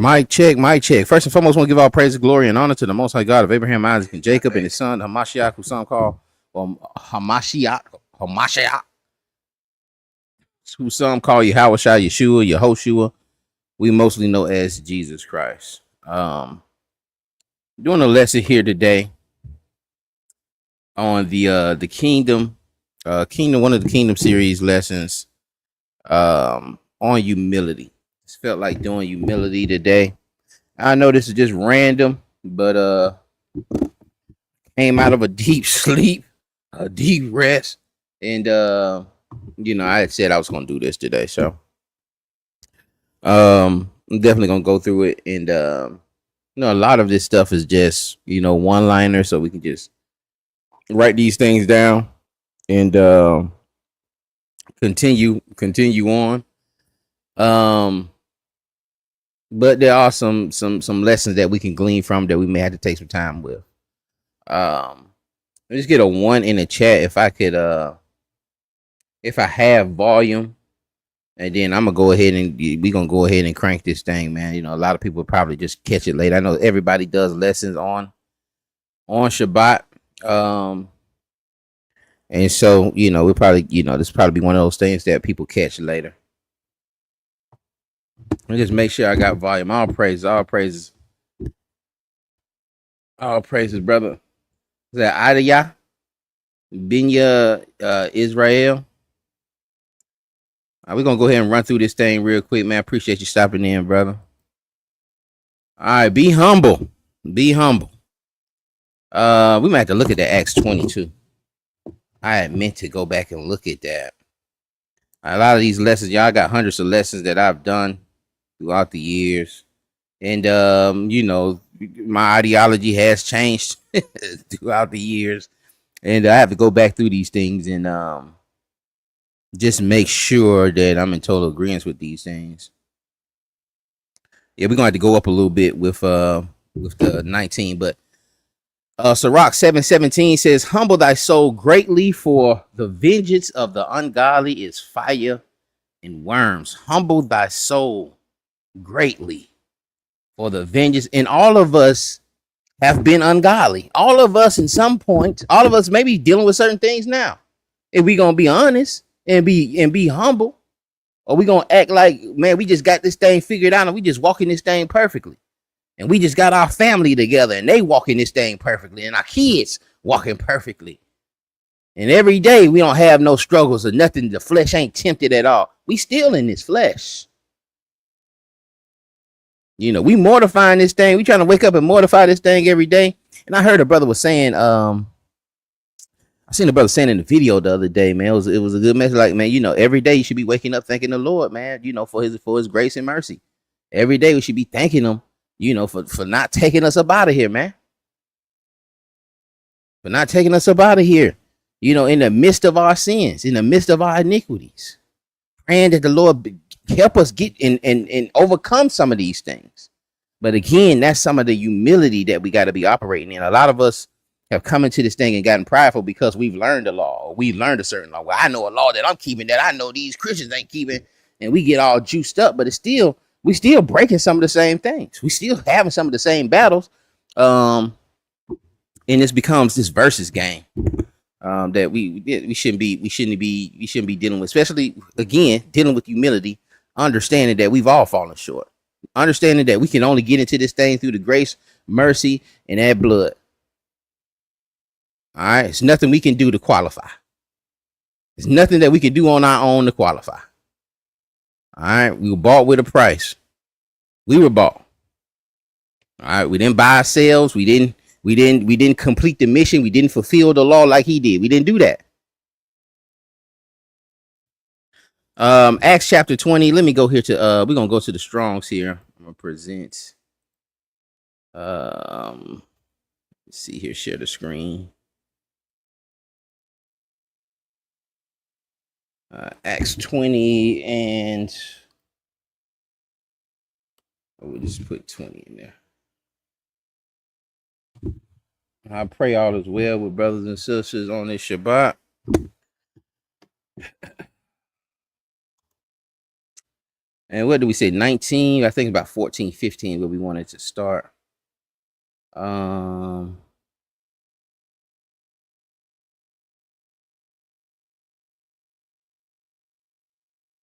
Mic check, mic check. First and foremost, I want to give all praise, glory, and honor to the Most High God of Abraham, Isaac, and Jacob, and his son Hamashiach, who some call Hamashiach, who some call Yahushua, Yeshua, Yehoshua. We mostly know as Jesus Christ. Doing a lesson here today on the kingdom, one of the kingdom series lessons, on humility. Just felt like doing humility today. I know this is just random, but came out of a deep sleep, a deep rest, and I had said I was gonna do this today, so I'm definitely gonna go through it. And a lot of this stuff is just one liner, so we can just write these things down and continue on. But there are some lessons that we can glean from that we may have to take some time with. Let's get a 1 in the chat if I could, if I have volume, and then I'm gonna go ahead and we're gonna go ahead and crank this thing, man. A lot of people probably just catch it late. I know everybody does lessons on Shabbat, and so we probably this probably be one of those things that people catch later. Let me just make sure I got volume. All praises, brother. Is that Adiyah? Binya Israel? We're going to go ahead and run through this thing real quick, man. Appreciate you stopping in, brother. All right, be humble. Be humble. We might have to look at the Acts 22. I had meant to go back and look at that. A lot of these lessons, y'all got hundreds of lessons that I've done throughout the years. And, my ideology has changed throughout the years. And I have to go back through these things and just make sure that I'm in total agreement with these things. Yeah, we're going to have to go up a little bit with the 19. But Sirach 7:17 says, humble thy soul greatly, for the vengeance of the ungodly is fire and worms. Humble thy soul greatly, for the vengeance. And all of us have been ungodly. All of us in some point, all of us may be dealing with certain things now. If we gonna be honest and be humble, or we gonna act like, man, we just got this thing figured out and we just walking this thing perfectly. And we just got our family together and they walking this thing perfectly, and our kids walking perfectly. And every day we don't have no struggles or nothing. The flesh ain't tempted at all. We still in this flesh. We mortifying this thing. We trying to wake up and mortify this thing every day. And I heard a brother was saying, I seen a brother saying in the video the other day, man, it was a good message. Like, man, every day you should be waking up thanking the Lord, man, for his grace and mercy. Every day we should be thanking him, for not taking us up out of here, man. For not taking us up out of here, in the midst of our sins, in the midst of our iniquities. Praying that the Lord help us get and overcome some of these things. But again, that's some of the humility that we got to be operating in. A lot of us have come into this thing and gotten prideful because we've learned a law, or we learned a certain law. Well, I know a law that I'm keeping that I know these Christians ain't keeping, and we get all juiced up, but we still breaking some of the same things. We still having some of the same battles. And this becomes this versus game that we shouldn't be dealing with, especially again, dealing with humility, understanding that we've all fallen short, understanding that we can only get into this thing through the grace, mercy, and that blood. All right, it's nothing we can do to qualify. It's nothing that we can do on our own to qualify. All right, we were bought with a price. We were bought. All right, we didn't buy ourselves. We didn't complete the mission. We didn't fulfill the law like he did. We didn't do that. Acts chapter 20. Let me go here to we're gonna go to the Strongs here. I'm gonna present. Let's see here, share the screen. Acts 20, and we'll just put 20 in there. I pray all is well with brothers and sisters on this Shabbat. And what do we say? 19. I think about 14, 15 where we wanted to start. Um,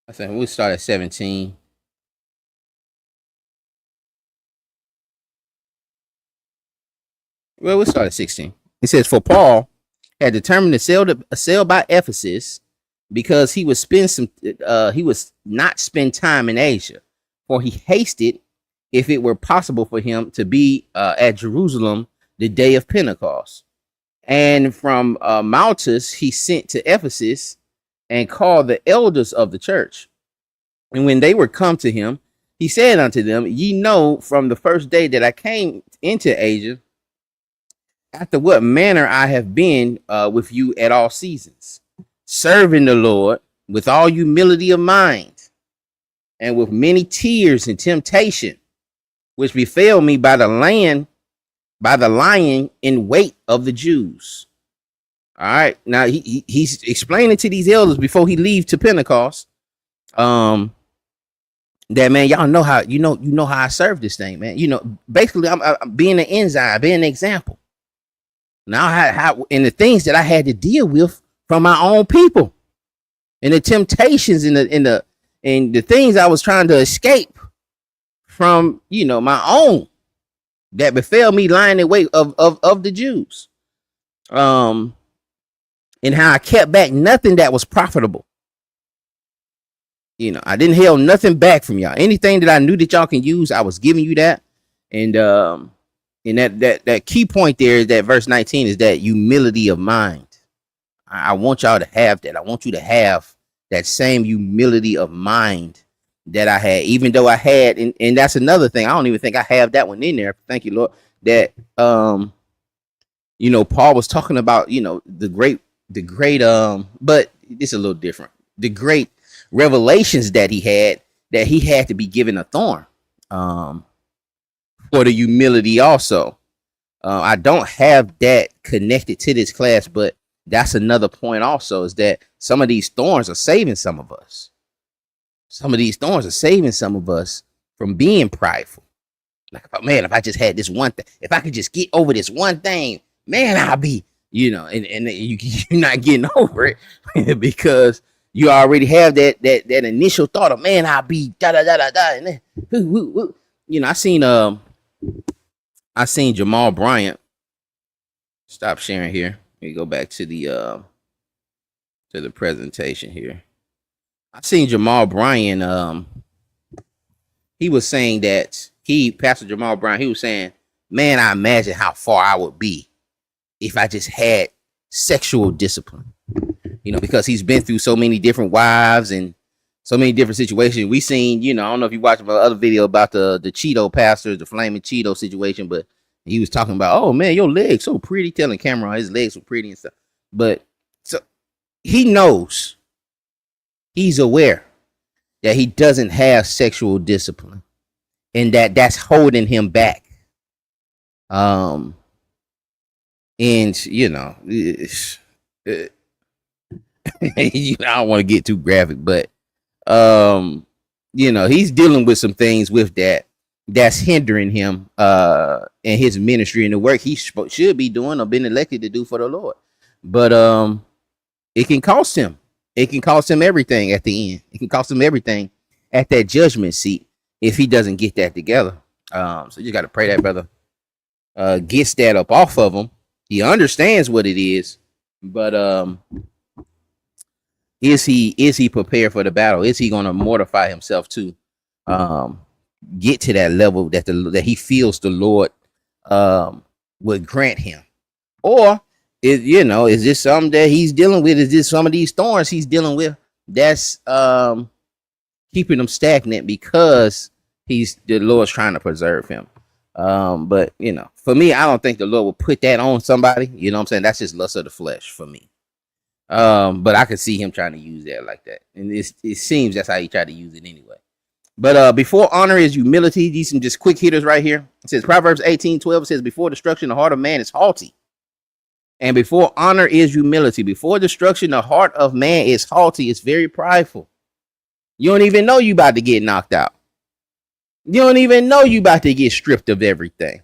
I think we'll start at 17. Well, we'll start at 16. It says, for Paul had determined to sail by Ephesus because he would he was not spend time in Asia, for he hasted if it were possible for him to be at Jerusalem the day of Pentecost. And from Maltus he sent to Ephesus and called the elders of the church. And when they were come to him, he said unto them, ye know from the first day that I came into Asia, after what manner I have been with you at all seasons, serving the Lord with all humility of mind, and with many tears and temptation, which befell me by the lying in wait of the Jews. All right, now he's explaining to these elders before he leaves to Pentecost, that man, y'all know how you know how I serve this thing, man. Basically, I'm being an ensign, being an example. Now, how and the things that I had to deal with from my own people, and the temptations and the things I was trying to escape from, my own, that befell me lying in wait of the Jews. And how I kept back nothing that was profitable. I didn't hold nothing back from y'all. Anything that I knew that y'all can use, I was giving you that. And that key point there is that verse 19 is that humility of mind. I want y'all to have that. I want you to have that same humility of mind that I had, even though I had, and that's another thing. I don't even think I have that one in there. Thank you, Lord. That Paul was talking about, the great, but it's a little different. The great revelations that he had to be given a thorn. For the humility also. I don't have that connected to this class, but that's another point also, is that some of these thorns are saving some of us. Some of these thorns are saving some of us from being prideful. Like, man, if I just had this one thing, if I could just get over this one thing, man, I'll be, and you're not getting over it because you already have that initial thought of, man, I'll be da da da da da. And then, I seen Jamal Bryant. Stop sharing here. Let me go back to the presentation here. I seen Jamal Bryant. He was saying that Pastor Jamal Bryant, he was saying, man, I imagine how far I would be if I just had sexual discipline. Because he's been through so many different wives and so many different situations. We seen, I don't know if you watched my other video about the Cheeto pastors, the flaming Cheeto situation, but he was talking about, oh man, your legs so pretty, telling Cameron his legs were pretty and stuff. But so he knows, he's aware that he doesn't have sexual discipline and that's holding him back. And I don't want to get too graphic, but he's dealing with some things with that's hindering him in his ministry and the work he should be doing or been elected to do for the Lord. But it can cost him. It can cost him everything at the end. It can cost him everything at that judgment seat if he doesn't get that together. So you got to pray that brother gets that up off of him. He understands what it is, but is he prepared for the battle? Is he going to mortify himself to get to that level that he feels the Lord would grant him? Or is this something that he's dealing with? Is this some of these thorns he's dealing with that's keeping him stagnant because the Lord's trying to preserve him? But for me, I don't think the Lord will put that on somebody. You know what I'm saying? That's just lust of the flesh for me. But I could see him trying to use that like that. And it seems that's how he tried to use it anyway. But before honor is humility. These some just quick hitters right here. It says Proverbs 18:12. It says, before destruction, the heart of man is haughty. And before honor is humility. Before destruction, the heart of man is haughty. It's very prideful. You don't even know you about to get knocked out. You don't even know you about to get stripped of everything.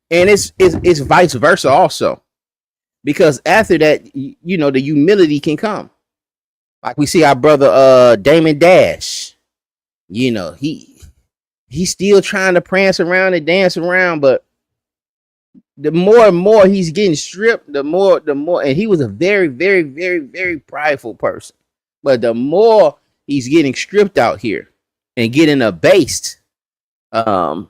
And it's vice versa also. Because after that, you know, the humility can come. Like we see our brother Damon Dash. You know, he's still trying to prance around and dance around, but the more and more he's getting stripped, the more, and he was a very, very, very, very prideful person. But the more he's getting stripped out here and getting abased, you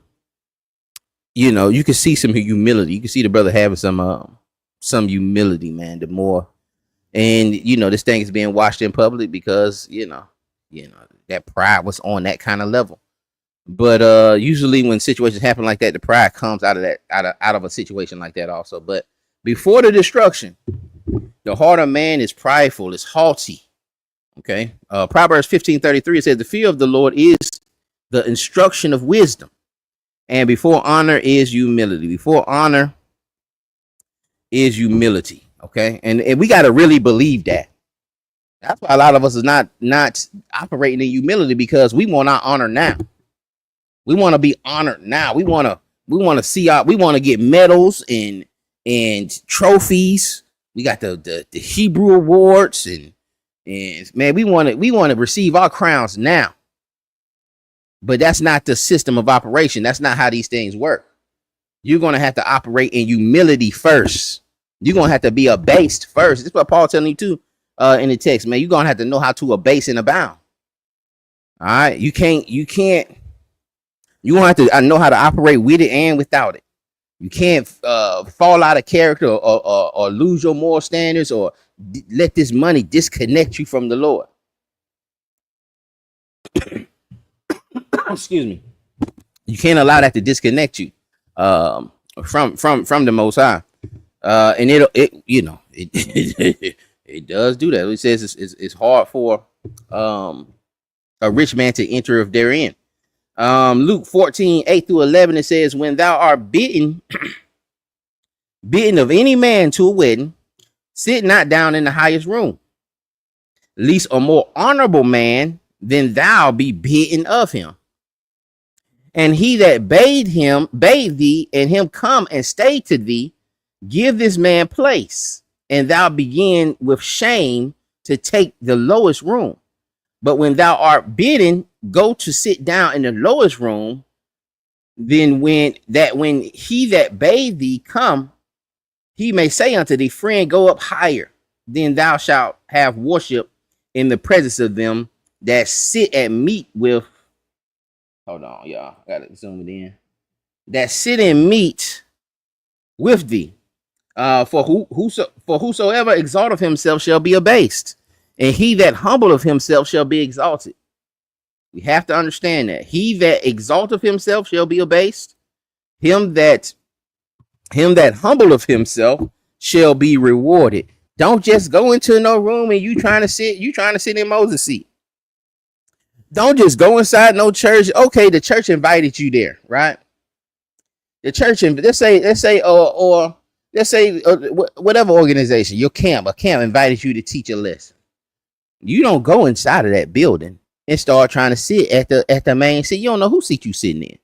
know, you can see some humility. You can see the brother having some humility, man. The more, and you know, this thing is being watched in public because you know that pride was on that kind of level. But usually when situations happen like that, the pride comes out of a situation like that also. But before the destruction, the heart of man is prideful, it's haughty. Okay. Proverbs 15:33 says, the fear of the Lord is the instruction of wisdom, and before honor is humility. Before honor is humility. Okay. And we got to really believe that. That's why a lot of us is not operating in humility, because we want our honor now. We want to be honored now. We want to see we want to get medals and trophies. We got the Hebrew awards and man, we want to receive our crowns now. But that's not the system of operation. That's not how these things work. You're going to have to operate in humility first. You're going to have to be abased first. This is what Paul telling you too in the text, man. You're going to have to know how to abase and abound. All right. You can't, you want to have to know how to operate with it and without it. You can't fall out of character or lose your moral standards or let this money disconnect you from the Lord. Excuse me. You can't allow that to disconnect you from the Most High. And it does do that. It says it's hard for a rich man to enter therein. Luke 14:8-11, it says, when thou art bidden of any man to a wedding, sit not down in the highest room, lest a more honorable man than thou be bidden of him. And he that bade thee, and him come and stay to thee, give this man place, and thou begin with shame to take the lowest room. But when thou art bidden, go to sit down in the lowest room, then when he that bade thee come, he may say unto thee, friend, go up higher. Then thou shalt have worship in the presence of them that sit at meat with. Hold on, y'all. Gotta zoom it in. That sit and meat with thee. For whosoever exalteth himself shall be abased, and he that humbleth himself shall be exalted. We have to understand that. He that exalteth himself shall be abased. Him that humbleth himself shall be rewarded. Don't just go into no room and you trying to sit in Moses' seat. Don't just go inside no church. Okay, the church invited you there, right? The church, let's say whatever organization, a camp invited you to teach a lesson. You don't go inside of that building and start trying to sit at the main seat. You don't know whose seat you sitting in,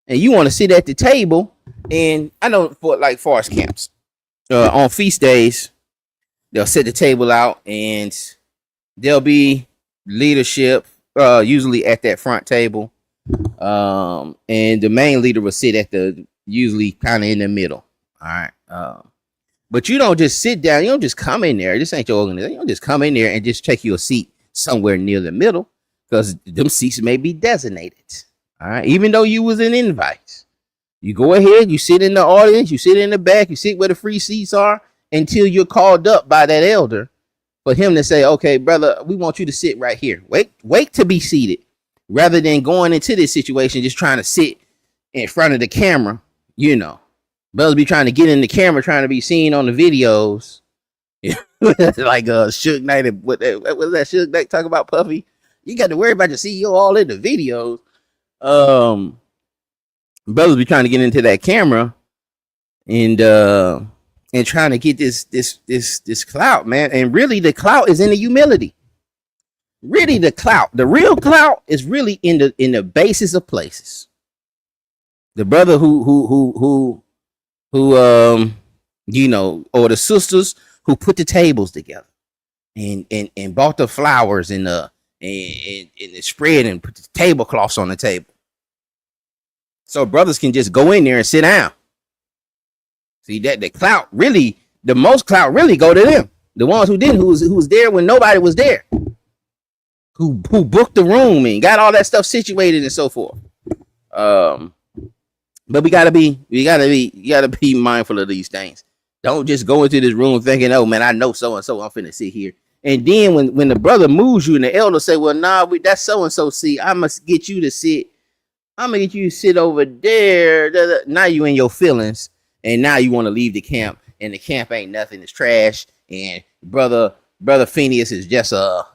and you want to sit at the table. And I know for forest camps, on feast days, they'll set the table out, and there'll be leadership, usually at that front table, and the main leader will sit at usually kind of in the middle. All right. But you don't just sit down. You don't just come in there. This ain't your organization. You don't just come in there and just take you a seat somewhere near the middle, because them seats may be designated. All right. Even though you was an invite, you go ahead, you sit in the audience, you sit in the back, you sit where the free seats are until you're called up by that elder for him to say, okay, brother, we want you to sit right here. Wait to be seated, rather than going into this situation just trying to sit in front of the camera. You know, brothers be trying to get in the camera, trying to be seen on the videos. Like Suge Knight, what was that Suge Knight talk about, Puffy? You got to worry about your CEO all in the videos. Brothers be trying to get into that camera and trying to get this clout, man. And really the clout is in the humility. Really, the real clout is really in the basis of places. The brother who or the sisters who put the tables together and bought the flowers and the spread and put the tablecloths on the table. So brothers can just go in there and sit down. See that the most clout really go to them. The ones who didn't, who was there when nobody was there. Who booked the room and got all that stuff situated and so forth. But you gotta be mindful of these things. Don't just go into this room thinking, oh man, I know so and so, I'm finna sit here. And then when the brother moves you and the elder say, well, nah, that's so and so. See, I must get you to sit. I'm gonna get you to sit over there. Now you in your feelings, and now you want to leave the camp, and the camp ain't nothing. It's trash. And brother Phineas is just a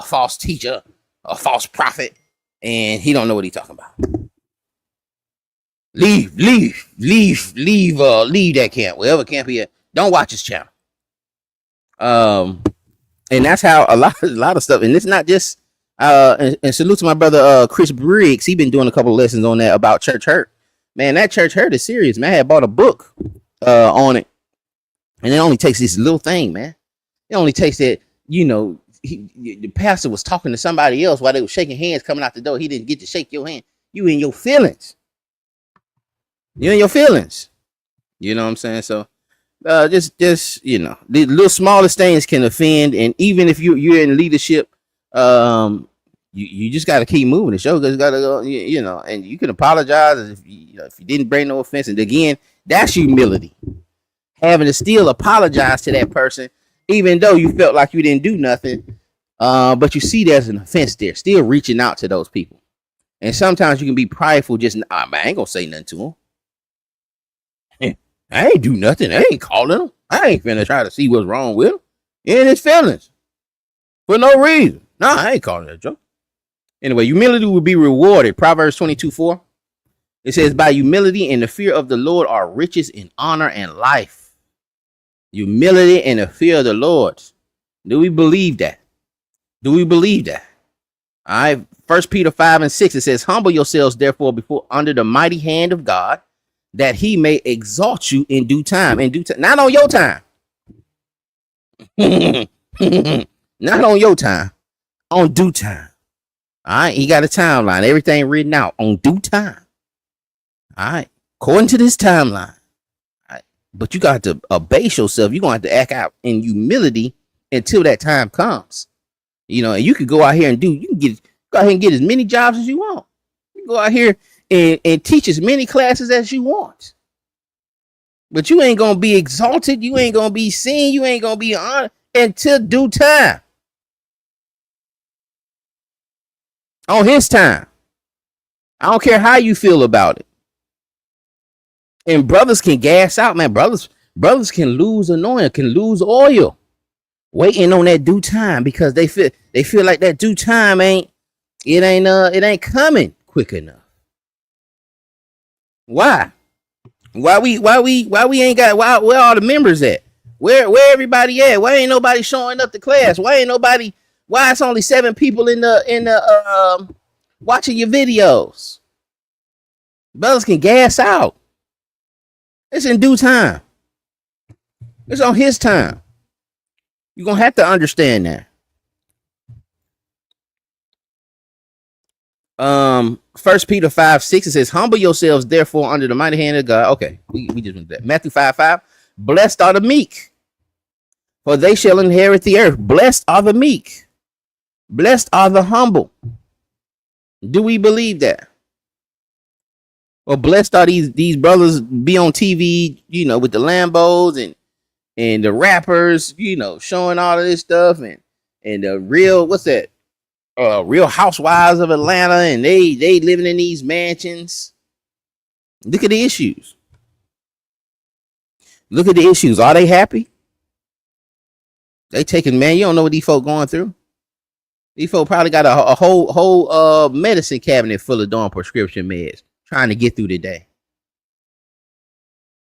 false teacher, a false prophet, and he don't know what he's talking about. Leave that camp, wherever camp he at. Don't watch his channel. And that's how a lot of stuff, and it's not just and salute to my brother Chris Briggs. He been doing a couple of lessons on that about church hurt. Man, that church hurt is serious, man. I had bought a book on it. And it only takes this little thing, man. It only takes that, the pastor was talking to somebody else while they were shaking hands coming out the door. He didn't get to shake your hand. You in your feelings. You're in your feelings. You know what I'm saying? So just the little smallest things can offend. And even if you're in leadership, you just got to keep moving. The show got to go, and you can apologize if you didn't bring no offense. And again, that's humility. Having to still apologize to that person, even though you felt like you didn't do nothing, but you see there's an offense there, still reaching out to those people. And sometimes you can be prideful, just, man, I ain't gonna say nothing to him. I ain't do nothing. I ain't calling him. I ain't finna try to see what's wrong with him. In his feelings. For no reason. No, I ain't calling that joke. Anyway, humility will be rewarded. Proverbs 22:4. It says, by humility and the fear of the Lord are riches and honor and life. Humility and the fear of the Lord. Do we believe that? Do we believe that? All right. 1 Peter 5:6, it says, humble yourselves, therefore, before under the mighty hand of God, that he may exalt you in due time. In due time. Not on your time. Not on your time. On due time. All right. He got a timeline. Everything written out on due time. All right. According to this timeline. But you got to abase yourself. You're going to have to act out in humility until that time comes. And you can go out here and go out here and get as many jobs as you want. You can go out here and teach as many classes as you want. But you ain't going to be exalted. You ain't going to be seen. You ain't going to be honored until due time. On his time. I don't care how you feel about it. And brothers can gas out, man. Brothers can lose anointing, can lose oil, waiting on that due time because they feel like that due time ain't coming quick enough. Why? Why we ain't got where all the members at? Where everybody at? Why ain't nobody showing up to class? Why it's only 7 people in the watching your videos? Brothers can gas out. It's in due time. It's on his time. You're going to have to understand that. 1 Peter 5:6, it says, humble yourselves, therefore, under the mighty hand of God. Okay, we just went that. Matthew 5:5, blessed are the meek, for they shall inherit the earth. Blessed are the meek. Blessed are the humble. Do we believe that? Or blessed are these brothers be on TV, with the Lambos and the rappers, showing all of this stuff and the real, what's that? Real Housewives of Atlanta, and they living in these mansions. Look at the issues. Look at the issues. Are they happy? They taking, man, you don't know what these folk going through. These folk probably got a whole medicine cabinet full of darn prescription meds trying to get through the day.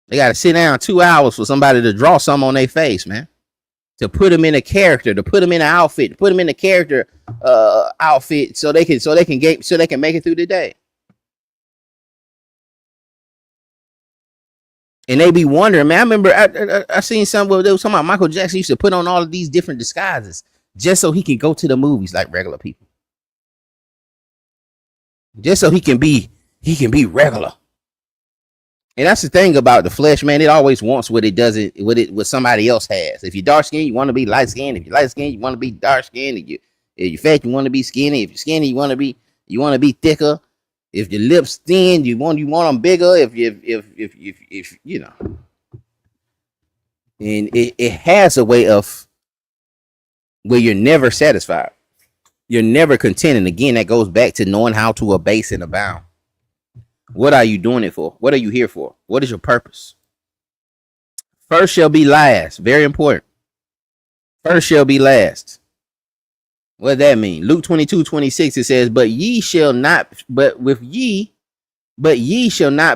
They got to sit down 2 hours for somebody to draw something on their face, man. to put them in a character, to put them in an outfit, to put them in a character outfit so they can make it through the day. And they be wondering, man. I remember I seen something where they was talking about Michael Jackson used to put on all of these different disguises just so he can go to the movies like regular people. Just so he can be regular. And that's the thing about the flesh, man. It always wants what it doesn't, what somebody else has. If you're dark skinned, you want to be light skinned. If you're light skinned, you want to be dark skinned. If you're fat, you want to be skinny. If you're skinny, you want to be thicker. If your lips thin, you want them bigger. If you know, and it has a way of where you're never satisfied. You're never content. And again, that goes back to knowing how to abase and abound. What are you doing it for? What are you here for? What is your purpose? First shall be last. Very important. First shall be last. What does that mean? Luke 22:26, it says, but ye shall not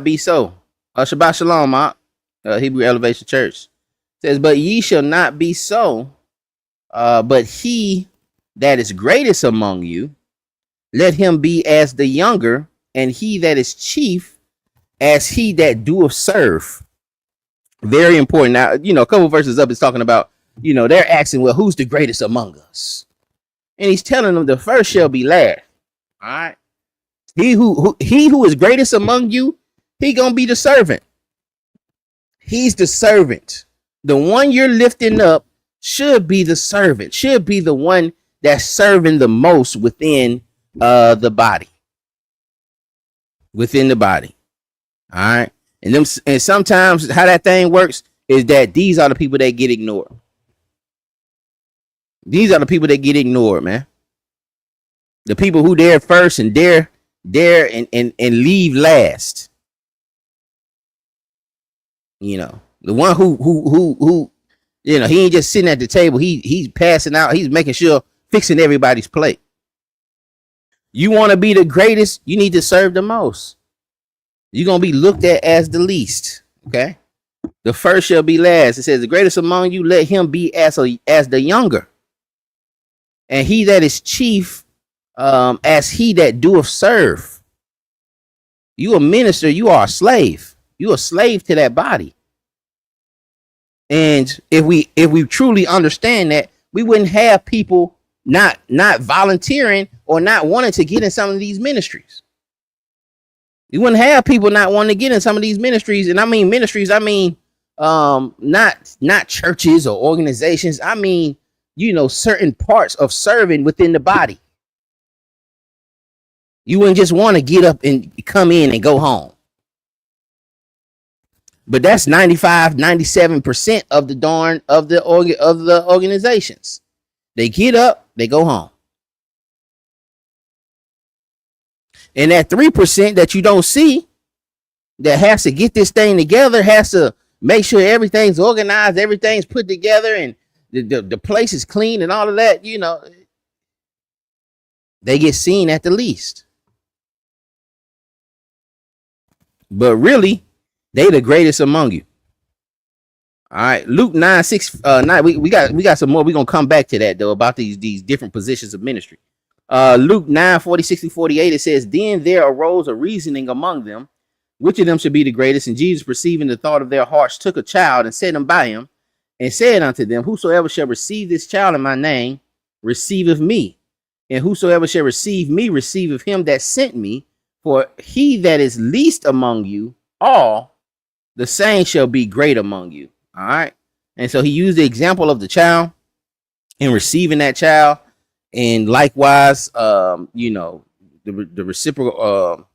be so. Shabbat Shalom, Hebrew Elevation Church. It says, but ye shall not be so, but he that is greatest among you, let him be as the younger, and he that is chief as he that doeth serve. Very important. Now, a couple verses up is talking about, they're asking, well, who's the greatest among us? And he's telling them the first shall be last. All right. He who is greatest among you, he gonna be the servant. He's the servant. The one you're lifting up should be the servant, should be the one that's serving the most within the body. Within the body. All right. And sometimes how that thing works is that these are the people that get ignored. These are the people that get ignored, man. The people who dare first and dare and leave last. The one who he ain't just sitting at the table. He's passing out. He's making sure, fixing everybody's plate. You want to be the greatest, you need to serve the most. You're going to be looked at as the least. Okay. The first shall be last. It says the greatest among you, let him be as the younger. And he that is chief, as he that doeth serve. You a minister, you are a slave. You a slave to that body. And if we truly understand that, we wouldn't have people not volunteering or not wanting to get in some of these ministries. You wouldn't have people not wanting to get in some of these ministries. And I mean ministries, not churches or organizations. I mean, certain parts of serving within the body. You wouldn't just want to get up and come in and go home. But that's 97% of the organizations. They get up, they go home. And that 3% that you don't see, that has to get this thing together, has to make sure everything's organized, everything's put together, and the place is clean and all of that, they get seen at the least. But really, they the greatest among you. All right, Luke 9:6, 9. We got some more. We're gonna come back to that though, about these different positions of ministry. Luke 9:46-48, it says, then there arose a reasoning among them, which of them should be the greatest. And Jesus, perceiving the thought of their hearts, took a child and set him by him, and said unto them, whosoever shall receive this child in my name, receiveth me. And whosoever shall receive me, receiveth him that sent me. For he that is least among you all, the same shall be great among you. All right. And so he used the example of the child and receiving that child. And likewise, the reciprocal,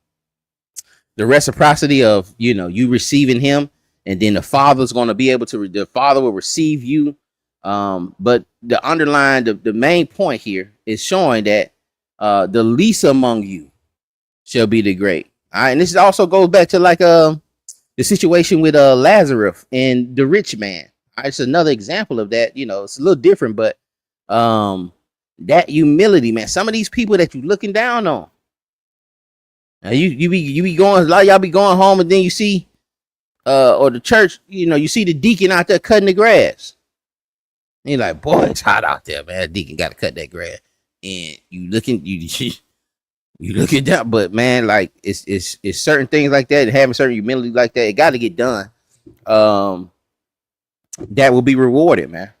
the reciprocity of, you receiving him, and then the father's going to be able to, the father will receive you. But the main point here is showing that the least among you shall be the great. All right. And this also goes back to the situation with Lazarus and the rich man. All right, it's another example of that. It's a little different, but that humility, man. Some of these people that you're looking down on. Now you be going, a lot of y'all be going home, and then you see or the church, you see the deacon out there cutting the grass. And you're like, boy, it's hot out there, man. Deacon got to cut that grass. And you looking, you looking down, but man, like it's certain things like that, and having certain humility like that, it got to get done. That will be rewarded, man.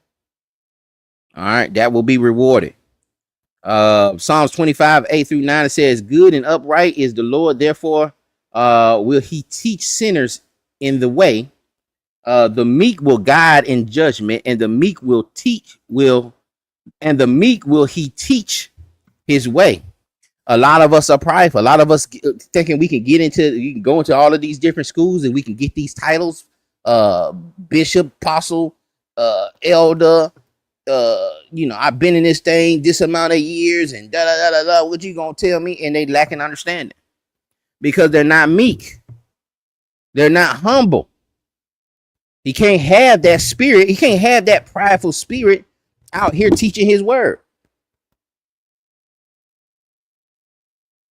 All right, that will be rewarded. Psalms 25, 8-9, it says, good and upright is the Lord, therefore will he teach sinners in the way. The meek will guide in judgment, and the meek will he teach his way. A lot of us are prideful. A lot of us thinking we can go into all of these different schools and we can get these titles, bishop, apostle, elder, I've been in this thing this amount of years and da da da da da. What you gonna tell me? And they lacking understanding because they're not meek. They're not humble. He can't have that spirit. He can't have that prideful spirit out here teaching his word.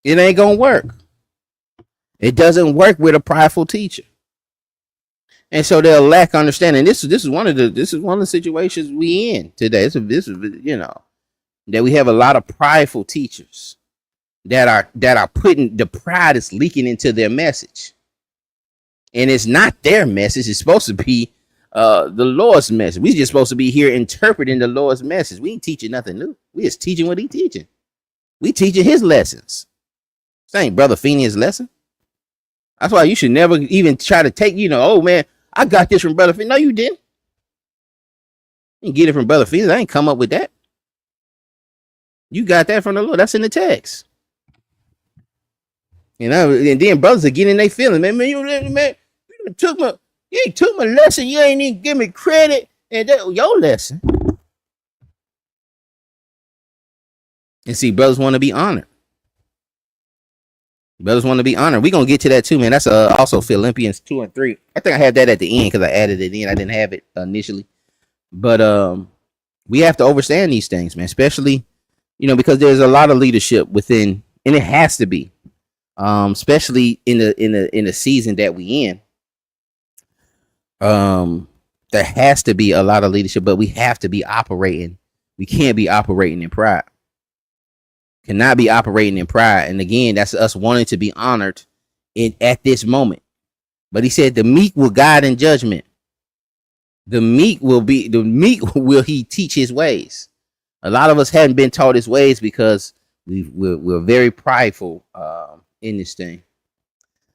It ain't gonna work. It doesn't work with a prideful teacher. And so they'll lack understanding. This is one of the situations we in today. This is that we have a lot of prideful teachers that are putting the pride is leaking into their message. And it's not their message. It's supposed to be the Lord's message. We're just supposed to be here interpreting the Lord's message. We ain't teaching nothing new. We just teaching what he teaching. We teaching his lessons. This ain't Brother Feeney's lesson. That's why you should never even try to take, oh man, I got this from Brother Feeney. No, you didn't. You didn't get it from Brother Feeney. I ain't come up with that. You got that from the Lord. That's in the text. And then brothers are getting their feeling. Man, you took my lesson. You ain't even give me credit. And that your lesson. And see, brothers want to be honored. Brothers want to be honored. We're going to get to that too, man. That's also Philippians 2 and 3. I think I had that at the end because I added it in. I didn't have it initially. But we have to understand these things, man. Especially, because there's a lot of leadership within, and it has to be. Especially in the season that we in. There has to be a lot of leadership, but we have to be operating. We can't be operating in pride. Cannot be operating in pride. And again, that's us wanting to be honored at this moment. But he said the meek will guide in judgment. The meek will he teach his ways. A lot of us hadn't been taught his ways because we're very prideful in this thing.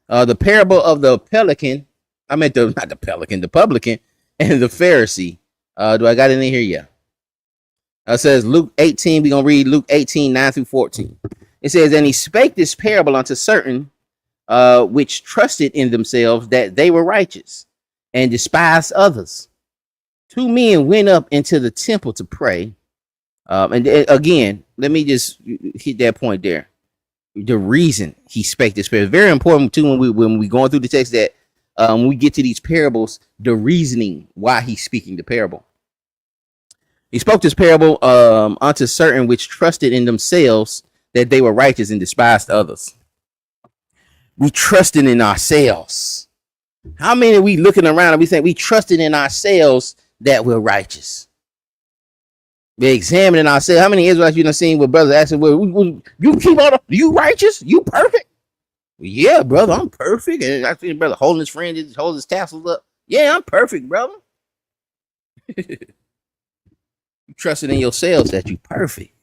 The parable of the publican and the Pharisee. Do I got it in here? Yeah. It says Luke 18. We're going to read Luke 18, 9-14. It says, and he spake this parable unto certain which trusted in themselves that they were righteous and despised others. 2 men went up into the temple to pray. And again, let me just hit that point there. The reason he spake this parable is very important too when we going through the text that when we get to these parables, the reasoning why he's speaking the parable. He spoke this parable unto certain which trusted in themselves that they were righteous and despised others. We trusted in ourselves. How many are we looking around and we think we trusted in ourselves that we're righteous? We're examining ourselves. How many Israelites you done seen with brothers asking, well, you keep all you righteous? You perfect? Well, yeah, brother, I'm perfect. And I see brother holding his fringes, holding his tassels up. Yeah, I'm perfect, brother. You trusted in yourselves that you perfect.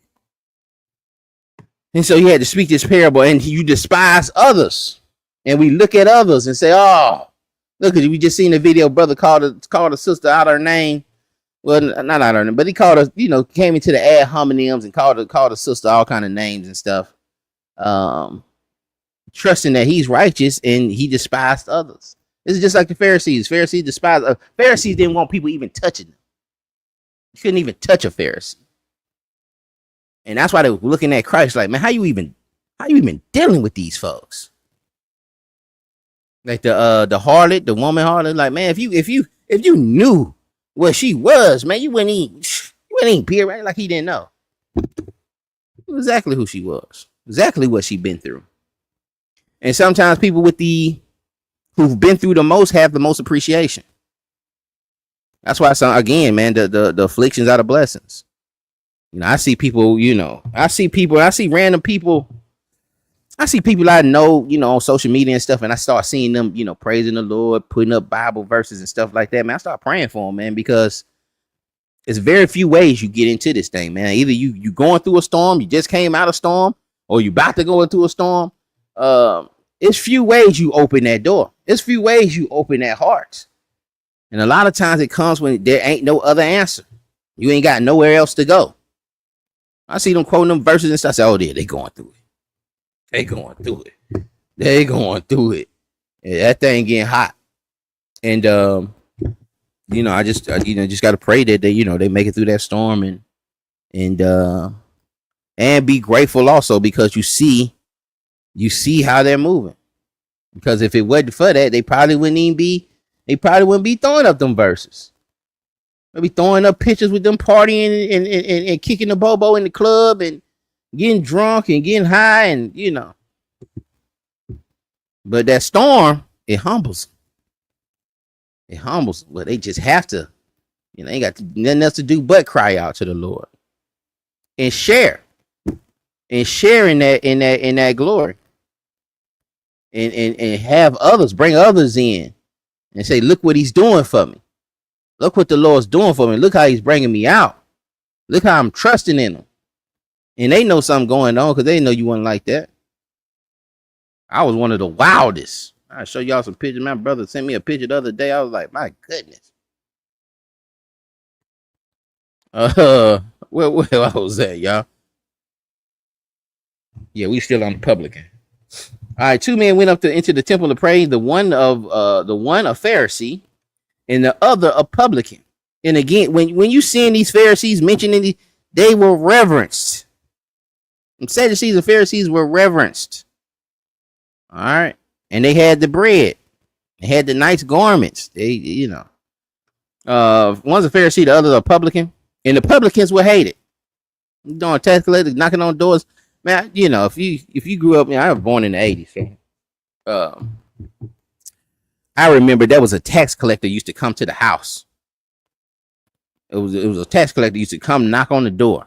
And so he had to speak this parable, and you despise others. And we look at others and say, oh, look at you. We just seen a video, brother called a sister out her name. Well, not out her name, but he called her, came into the ad hominems and called a sister all kind of names and stuff. Trusting that he's righteous and he despised others. This is just like the Pharisees. Pharisees didn't want people even touching them. You couldn't even touch a Pharisee. And that's why they were looking at Christ like, man, how you even dealing with these folks? Like the harlot, the woman harlot, like, man, if you knew what she was, man, you wouldn't even peer right like he didn't know. Exactly who she was. Exactly what she'd been through. And sometimes people who've been through the most have the most appreciation. That's why again, man, the afflictions are the blessings. You know, I see people, I see random people. I see people I know, on social media and stuff, and I start seeing them, praising the Lord, putting up Bible verses and stuff like that. Man, I start praying for them, man, because it's very few ways you get into this thing, man. Either you going through a storm, you just came out of a storm, or you about to go into a storm. It's few ways you open that door. It's few ways you open that heart. And a lot of times it comes when there ain't no other answer. You ain't got nowhere else to go. I see them quoting them verses and stuff. I say, oh, they going through it. They going through it. They going through it. Yeah, that thing getting hot. And I just got to pray that they make it through that storm and be grateful also, because you see how they're moving. Because if it wasn't for that, they probably wouldn't be throwing up them verses. They'll be throwing up pictures with them partying and kicking the bobo in the club and getting drunk and getting high, and but that storm, it humbles them. It humbles them. But they just have to, ain't got nothing else to do but cry out to the Lord and share in that glory, and have others, bring others in and say, look what he's doing for me. Look what the Lord's doing for me. Look how he's bringing me out. Look how I'm trusting in him. And they know something going on, because they know you wasn't like that. I was one of the wildest. I'll show y'all some pictures. My brother sent me a picture the other day. I was like, my goodness. Where I was at, y'all? Yeah, we still on the publican. All right, two men went up into the temple to pray. The one a Pharisee, and the other a publican. And again, when you seeing these Pharisees mentioning they were reverenced. And Sadducees and Pharisees were reverenced. All right. And they had the bread. They had the nice garments. One's a Pharisee, the other a publican. And the publicans were hated. Doing tax collectors, knocking on doors. Man, if you grew up, I was born in the 80s. So, I remember there was a tax collector used to come to the house. It was a tax collector used to come knock on the door.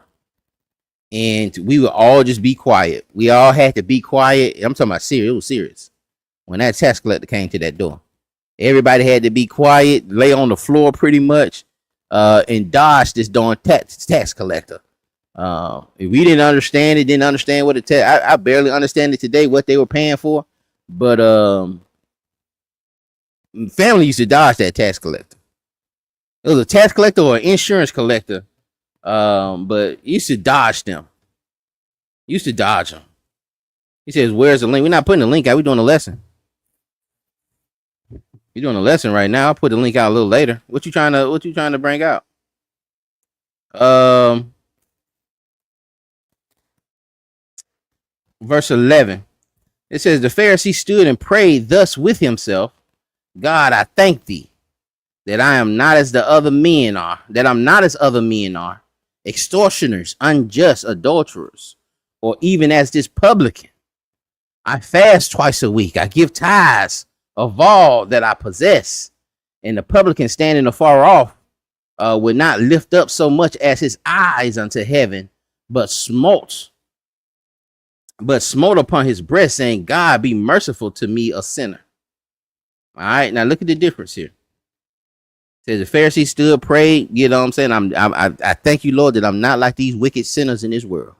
And we would all just be quiet. We all had to be quiet. I'm talking about serious. It was serious. When that tax collector came to that door, everybody had to be quiet, lay on the floor pretty much, and dodge this darn tax collector. If we didn't understand what it I barely understand it today, what they were paying for. But family used to dodge that tax collector. It was a tax collector or an insurance collector. But used to dodge them. Used to dodge them. He says, where's the link? We're not putting the link out. We're doing a lesson. You're doing a lesson right now. I'll put the link out a little later. What you trying to bring out? Verse 11. It says, the Pharisee stood and prayed thus with himself. God, I thank thee that I am not as the other men are, extortioners, unjust, adulterers, or even as this publican. I fast twice a week. I give tithes of all that I possess. And the publican standing afar off would not lift up so much as his eyes unto heaven, but smote upon his breast, saying, God, be merciful to me, a sinner. All right, now look at the difference here. It says the Pharisee stood, prayed. You know what I'm saying? I thank you, Lord, that I'm not like these wicked sinners in this world.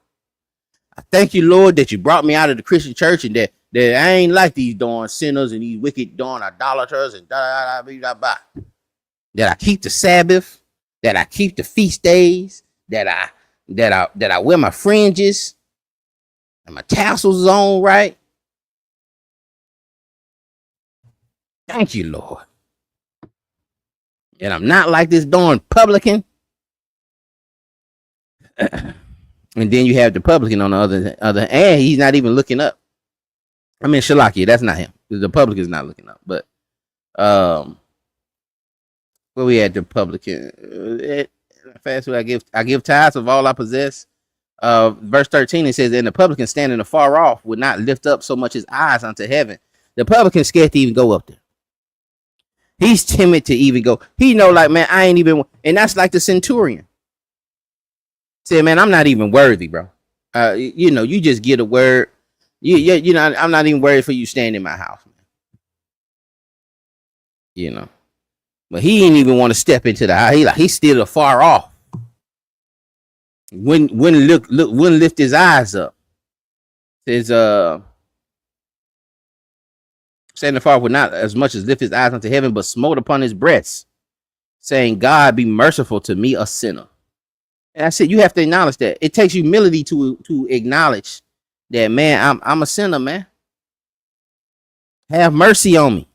I thank you, Lord, that you brought me out of the Christian church, and that I ain't like these darn sinners and these wicked darn idolaters and da. That I keep the Sabbath, that I keep the feast days, that I wear my fringes, and my tassels is on right. Thank you, Lord. And I'm not like this darn publican. And then you have the publican on the other, and he's not even looking up. I mean, Shalakia, that's not him. The publican's not looking up. But where we at, the publican? Fast food, I give tithes of all I possess. Verse 13, it says, and the publican standing afar off would not lift up so much his eyes unto heaven. The publican scared to even go up there. He's timid to even go. He know, like, man, I ain't even. And that's like the centurion said, man, I'm not even worthy, bro. You know, you just get a word. You know, I'm not even worried for you staying in my house, man. You know, but he didn't even want to step into the house. He's still afar off. Wouldn't lift his eyes up. Says saying the Father would not as much as lift his eyes unto heaven, but smote upon his breast, saying, God, be merciful to me, a sinner. And I said, you have to acknowledge that. It takes humility to acknowledge that, man, I'm a sinner, man. Have mercy on me.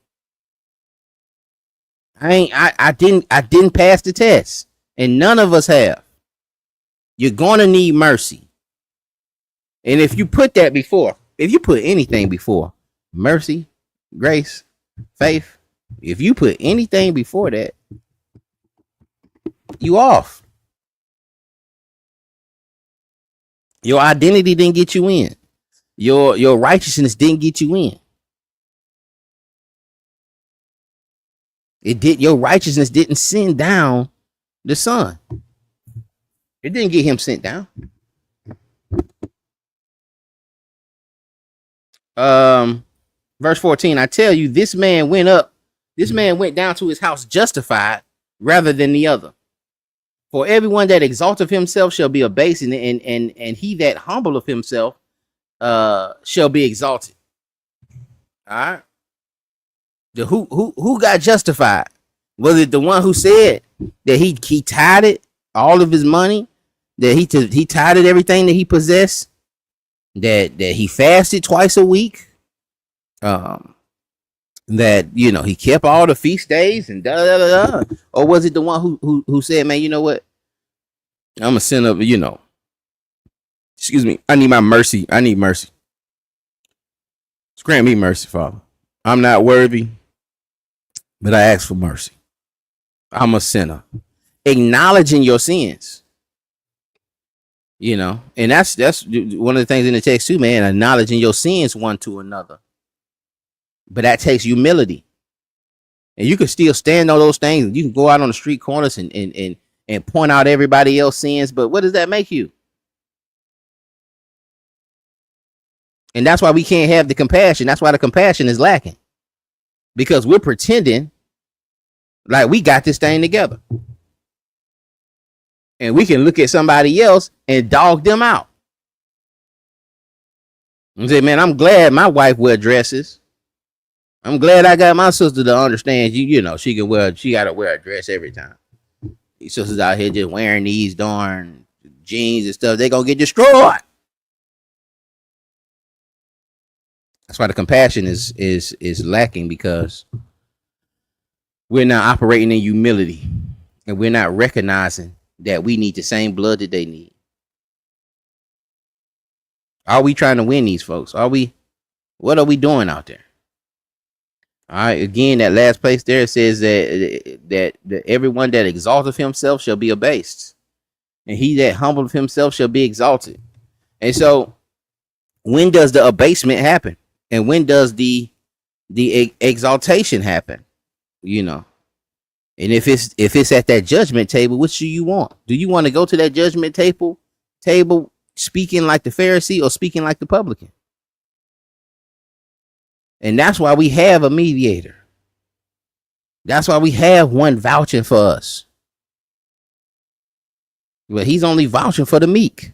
I didn't pass the test. And none of us have. You're gonna need mercy. And if you put that before, if you put anything before mercy, grace, faith, if you put anything before that, you off. Your identity didn't get you in. Your righteousness didn't get you in. It did. Your righteousness didn't send down the Son. It didn't get him sent down. Verse 14, I tell you, this man went down to his house justified rather than the other. For everyone that exalteth himself shall be abased, and he that humbleth himself shall be exalted. All right. The who got justified? Was it the one who said that he tithed all of his money, that he tithed everything that he possessed, that he fasted twice a week, that, you know, he kept all the feast days and da da da da? Or was it the one who said, man, you know what? I'm a sinner, you know. Excuse me. I need my mercy. I need mercy. Grant me mercy, Father. I'm not worthy, but I ask for mercy. I'm a sinner. Acknowledging your sins. You know, and that's one of the things in the text too, man. Acknowledging your sins one to another. But that takes humility. And you can still stand on those things. You can go out on the street corners and point out everybody else's sins. But what does that make you? And that's why we can't have the compassion. That's why the compassion is lacking. Because we're pretending like we got this thing together. And we can look at somebody else and dog them out. And say, man, I'm glad my wife wear dresses. I'm glad I got my sister to understand you know, she gotta wear a dress every time. These sisters out here just wearing these darn jeans and stuff, they gonna get destroyed. That's why the compassion is lacking, because we're not operating in humility, and we're not recognizing that we need the same blood that they need. Are we trying to win these folks? What are we doing out there? All right, again, that last place there says that everyone that exalteth himself shall be abased, and he that humbleth himself shall be exalted. And so, when does the abasement happen? And when does the exaltation happen? You know, and if it's at that judgment table, which do you want? Do you want to go to that judgment table speaking like the Pharisee or speaking like the publican? And that's why we have a mediator. That's why we have one vouching for us. But he's only vouching for the meek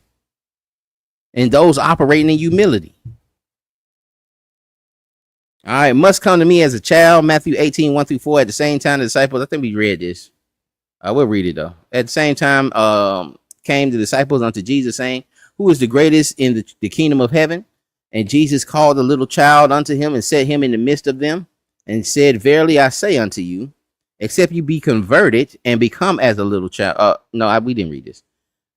and those operating in humility. All right, must come to me as a child. Matthew 18, 1-4. At the same time, the disciples, I think we read this. We'll read it though. At the same time, came the disciples unto Jesus, saying, who is the greatest in the kingdom of heaven? And Jesus called a little child unto him and set him in the midst of them, and said, verily I say unto you, except you be converted and become as a little child. We didn't read this.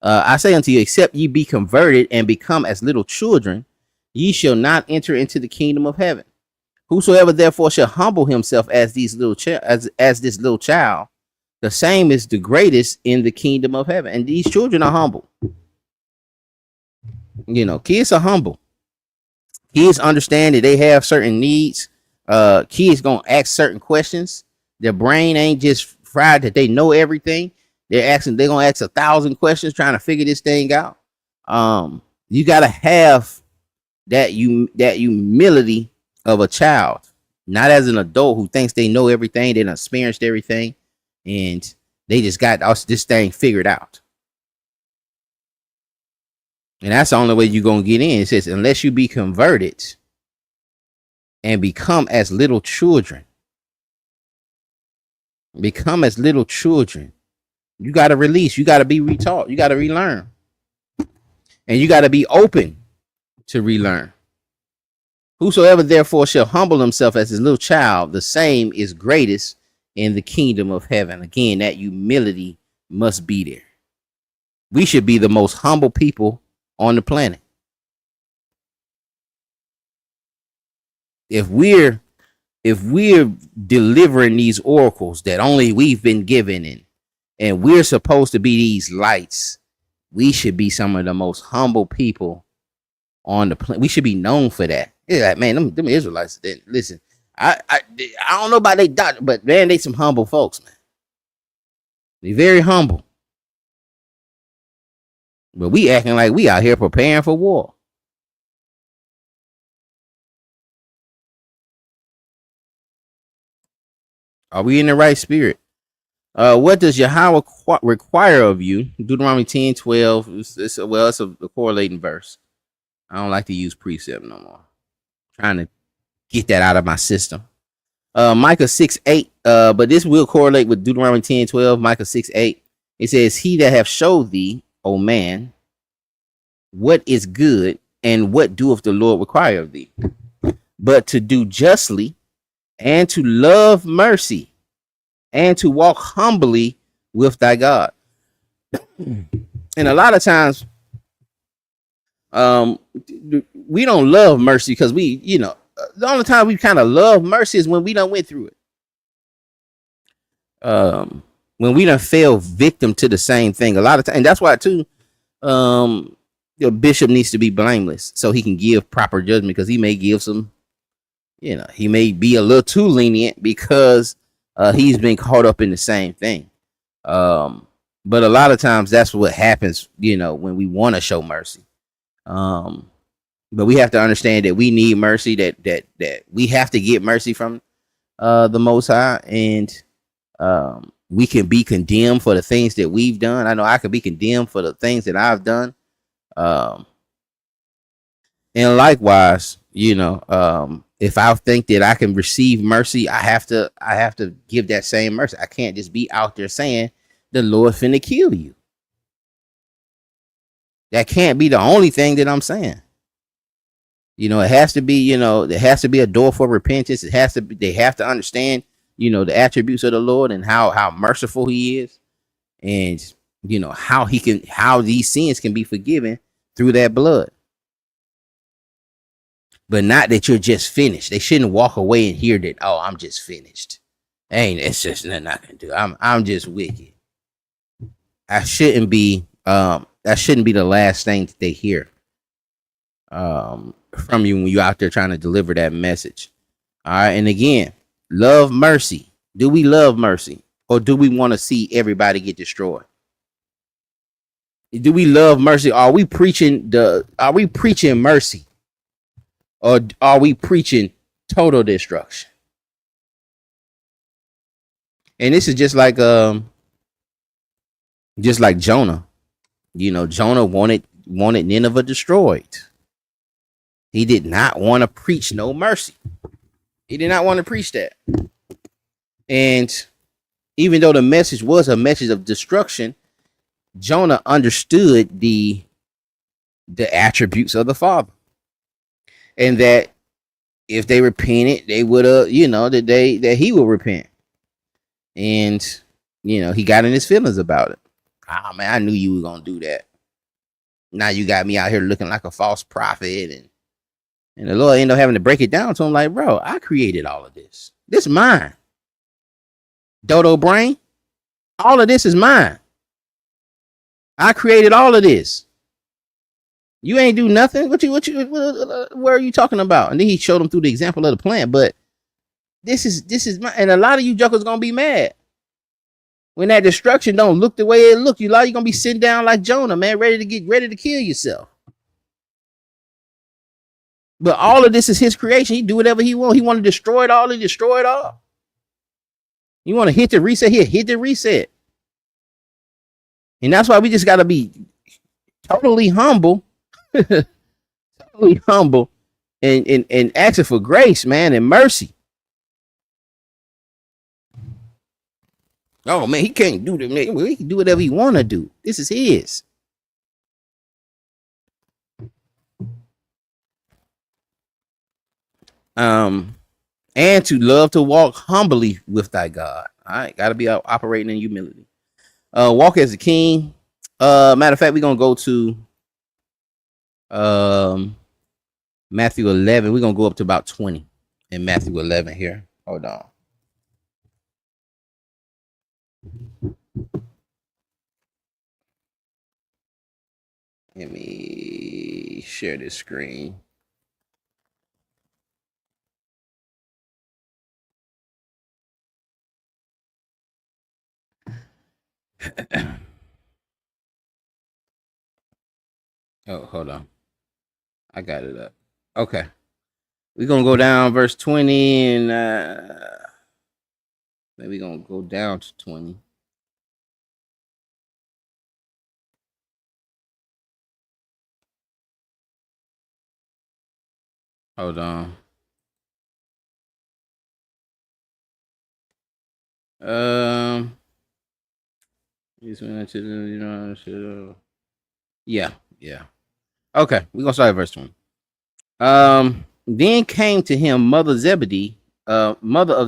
I say unto you, except ye be converted and become as little children, ye shall not enter into the kingdom of heaven. Whosoever therefore shall humble himself as this little child, the same is the greatest in the kingdom of heaven. And these children are humble. You know, kids are humble. Kids understand that they have certain needs. Kids gonna ask certain questions Their brain ain't just fried that they know everything. They're gonna ask 1,000 questions trying to figure this thing out. You gotta have that humility of a child, not as an adult who thinks they know everything, they done experienced everything, and they just got this thing figured out. And that's the only way you're gonna get in. It says, unless you be converted and become as little children. Become as little children. You gotta release, you gotta be retaught, you gotta relearn. And you gotta be open to relearn. Whosoever therefore shall humble himself as his little child, the same is greatest in the kingdom of heaven. Again, that humility must be there. We should be the most humble people on the planet. If we're delivering these oracles that only we've been given, and we're supposed to be these lights, we should be some of the most humble people on the planet. We should be known for that. It's like, man, them Israelites. Listen, I don't know about they doctor, but man, they some humble folks, man. They very humble. But we acting like we out here preparing for war. Are we in the right spirit? What does Yahweh require of you? Deuteronomy 10:12. It's a correlating verse. I don't like to use precept no more. Trying to get that out of my system. Micah 6:8. But this will correlate with Deuteronomy 10:12. Micah 6:8. It says, "He that hath showed thee, O man, what is good, and what doeth the Lord require of thee, but to do justly, and to love mercy, and to walk humbly with thy God." And a lot of times, we don't love mercy because the only time we kind of love mercy is when we done went through it. When we done fell victim to the same thing. A lot of times, and that's why too, the bishop needs to be blameless so he can give proper judgment, because he may give some, he may be a little too lenient because he's been caught up in the same thing. But a lot of times that's what happens, when we want to show mercy. But we have to understand that we need mercy, that we have to get mercy from the Most High, and we can be condemned for the things that we've done. I know I could be condemned for the things that I've done. And likewise, if I think that I can receive mercy, I have to give that same mercy. I can't just be out there saying the Lord finna kill you. That can't be the only thing that I'm saying. It has to be, there has to be a door for repentance. They have to understand, the attributes of the Lord and how merciful he is, and how these sins can be forgiven through that blood. But not that you're just finished. They shouldn't walk away and hear that, oh, I'm just finished. It's just nothing I can do. I'm just wicked. That shouldn't be the last thing that they hear from you when you're out there trying to deliver that message. All right. And again, love mercy. Do we love mercy, or do we want to see everybody get destroyed? Do we love mercy? Are we preaching mercy, or are we preaching total destruction? And this is just like Jonah. Jonah wanted Nineveh destroyed. He did not want to preach no mercy. He did not want to preach that. And even though the message was a message of destruction, Jonah understood the attributes of the Father, and that if they repented, they would that he will repent. And he got in his feelings about it. Man, I knew you were gonna do that. Now you got me out here looking like a false prophet, and the Lord ended up having to break it down to him, like, bro, I created all of this. This is mine. Dodo brain, all of this is mine. I created all of this. You ain't do nothing. What are you talking about? And then he showed him through the example of the plant. But This is my, and a lot of you jokers gonna be mad when that destruction don't look the way it look. You gonna be sitting down like Jonah, man, ready to kill yourself. But all of this is his creation. He do whatever he want. He want to destroy it all and destroy it all. You want to hit the reset here, hit the reset. And that's why we just got to be totally humble, totally humble, and asking for grace, man, and mercy. Oh man, he can't do that. He can do whatever he want to do. This is his. And to love to walk humbly with thy God. All right, got to be operating in humility. Walk as a king. Matter of fact, we're gonna go to Matthew 11. We're gonna go up to about 20 in Matthew 11 here. Hold on. Let me share this screen. Oh, hold on. I got it up. Okay. We're going to go down verse 20 and then we're going to go down to 20. Hold on. Yeah. Okay, we're gonna start at verse 20. Then came to him mother of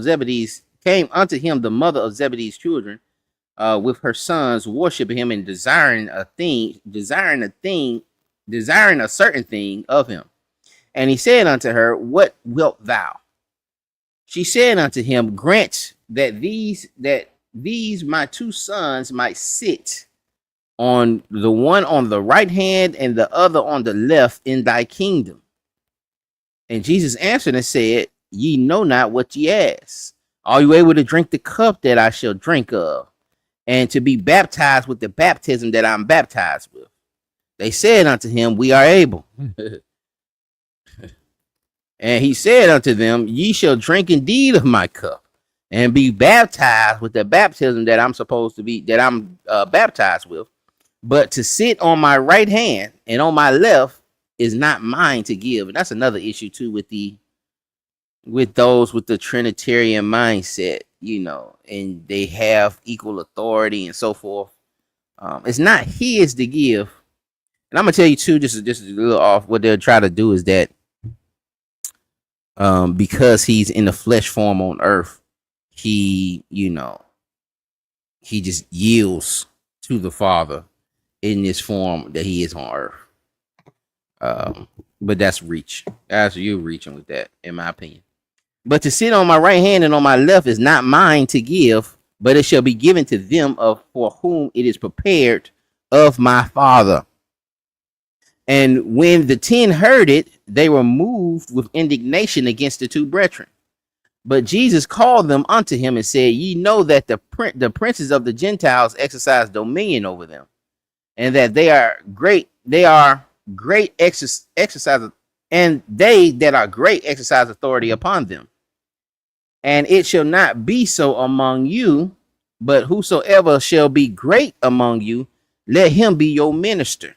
Zebedee's came unto him the mother of Zebedee's children, with her sons, worshiping him and desiring a certain thing of him. And he said unto her, what wilt thou? She said unto him, grant that these my two sons might sit on the one on the right hand and the other on the left in thy kingdom. And Jesus answered and said, ye know not what ye ask. Are you able to drink the cup that I shall drink of, and to be baptized with the baptism that I'm baptized with? They said unto him, we are able. And he said unto them, ye shall drink indeed of my cup, and be baptized with the baptism that I'm baptized with. But to sit on my right hand and on my left is not mine to give. And that's another issue too with those with the Trinitarian mindset, and they have equal authority and so forth. It's not his to give. And I'm gonna tell you too, just a little off, what they'll try to do is that because he's in the flesh form on earth, he just yields to the Father in this form that he is on earth. But that's reach. That's you reaching with that, in my opinion. But to sit on my right hand and on my left is not mine to give, but it shall be given to them for whom it is prepared of my Father. And when the 10 heard it, they were moved with indignation against the two brethren. But Jesus called them unto him and said, ye know that the princes of the Gentiles exercise dominion over them, and that they are great exercise, and they that are great exercise authority upon them. And it shall not be so among you, but whosoever shall be great among you, let him be your minister.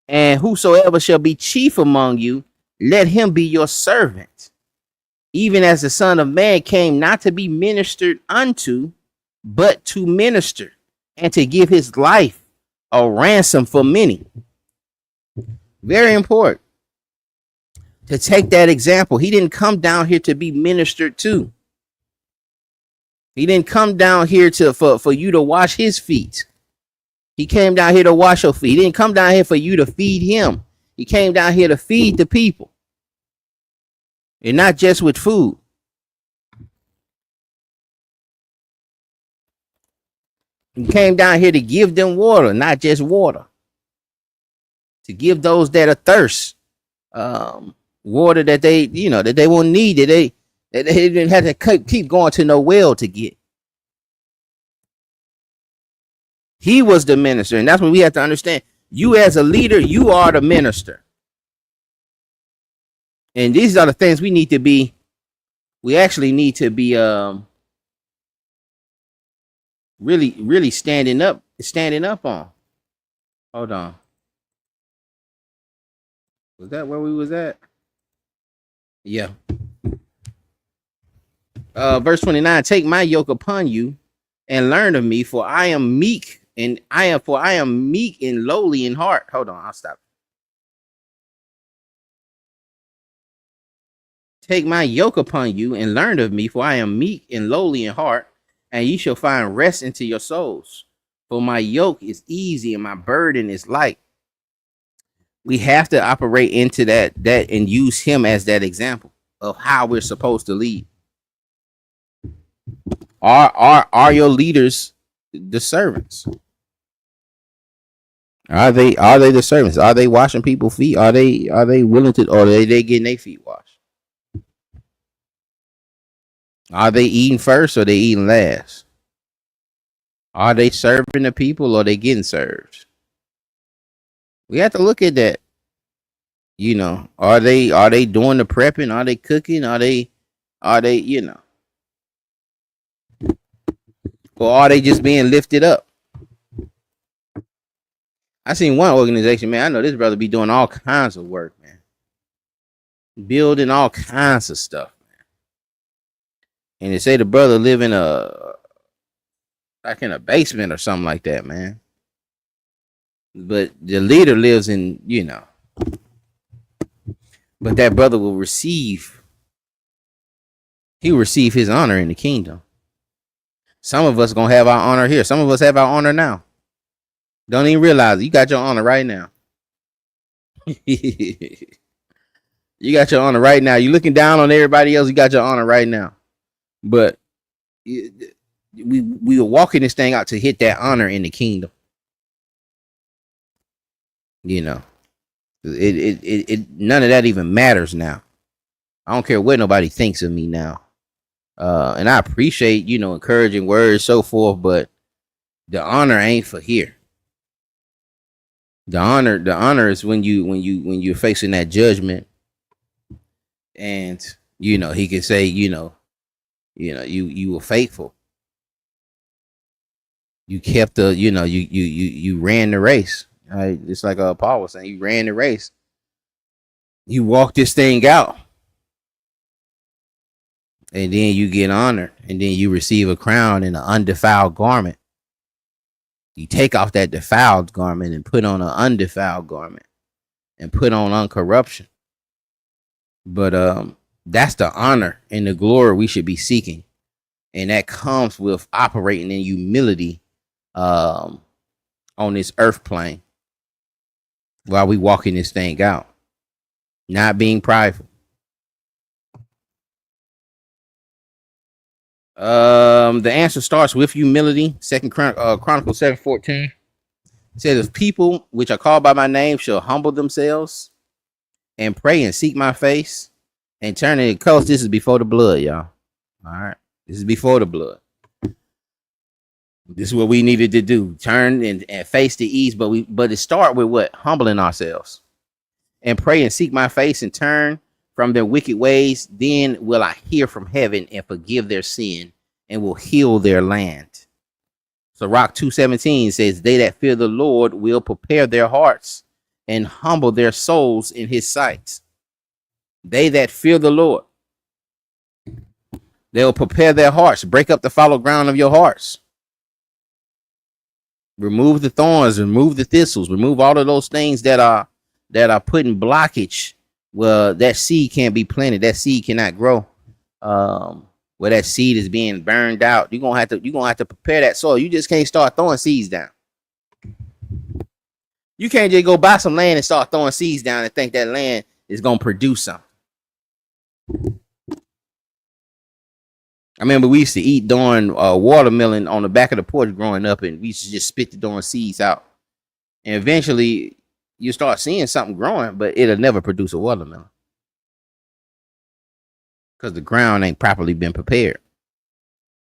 And whosoever shall be chief among you, let him be your servant. Even as the Son of Man came not to be ministered unto, but to minister, and to give his life a ransom for many. Very important to take that example. He didn't come down here to be ministered to. He didn't come down here for you to wash his feet. He came down here to wash your feet. He didn't come down here for you to feed him. He came down here to feed the people. And not just with food. He came down here to give them water, not just water. To give those that are thirst water that they won't need, that They didn't have to keep going to no well to get. He was the minister, and that's what we have to understand. You as a leader, you are the minister. And these are the things we need to be. We actually need to be really standing up on. Hold on. Was that where we was at? Yeah. Verse 29, take my yoke upon you and learn of me, for I am meek and I am meek and lowly in heart. Hold on, I'll stop. Take my yoke upon you and learn of me, for I am meek and lowly in heart, and ye shall find rest into your souls. For my yoke is easy and my burden is light. We have to operate into that and use him as that example of how we're supposed to lead. Are your leaders the servants? Are they the servants? Are they washing people's feet? Are they willing to, or are they getting their feet washed? Are they eating first or they eating last? Are they serving the people or they getting served? We have to look at that. You know, are they doing the prepping? Are they cooking? Are they you know, or are they just being lifted up? I seen one organization, man. I know this brother be doing all kinds of work, man, building all kinds of stuff. And they say the brother live in like in a basement or something like that, man. But the leader lives in, you know. But that brother will receive. He will receive his honor in the kingdom. Some of us gonna have our honor here. Some of us have our honor now. Don't even realize it. You got your honor right now. You got your honor right now. You looking down on everybody else. You got your honor right now. But we are walking this thing out to hit that honor in the kingdom. You know, it none of that even matters now. I don't care what nobody thinks of me now. And I appreciate, you know, encouraging words, so forth, but the honor ain't for here. The honor is when you're facing that judgment, and you know he can say, you were faithful. You kept the, you ran the race. Right? It's like Paul was saying, you ran the race. You walked this thing out. And then you get honored, and then you receive a crown and an undefiled garment. You take off that defiled garment and put on an undefiled garment and put on uncorruption. But that's the honor and the glory we should be seeking. And that comes with operating in humility on this earth plane while we walking this thing out. Not being prideful. The answer starts with humility. Second Chronicles 7:14 says, if people which are called by my name shall humble themselves and pray and seek my face and turn it, because this is before the blood, y'all. All right, this is before the blood. This is what we needed to do: turn and face the east. But it start with what? Humbling ourselves and pray and seek my face and turn from their wicked ways. Then will I hear from heaven and forgive their sin and will heal their land. So Rock 2:17 says, they that fear the Lord will prepare their hearts and humble their souls in his sight. They that fear the Lord, they'll prepare their hearts, break up the fallow ground of your hearts. Remove the thorns, remove the thistles, remove all of those things that are putting blockage. Well, that seed can't be planted. That seed cannot grow. Where that seed is being burned out, you're gonna have to prepare that soil. You just can't start throwing seeds down. You can't just go buy some land and start throwing seeds down and think that land is gonna produce something. I remember we used to eat darn watermelon on the back of the porch growing up, and we used to just spit the darn seeds out. And eventually, you start seeing something growing, but it'll never produce a watermelon. because the ground ain't properly been prepared.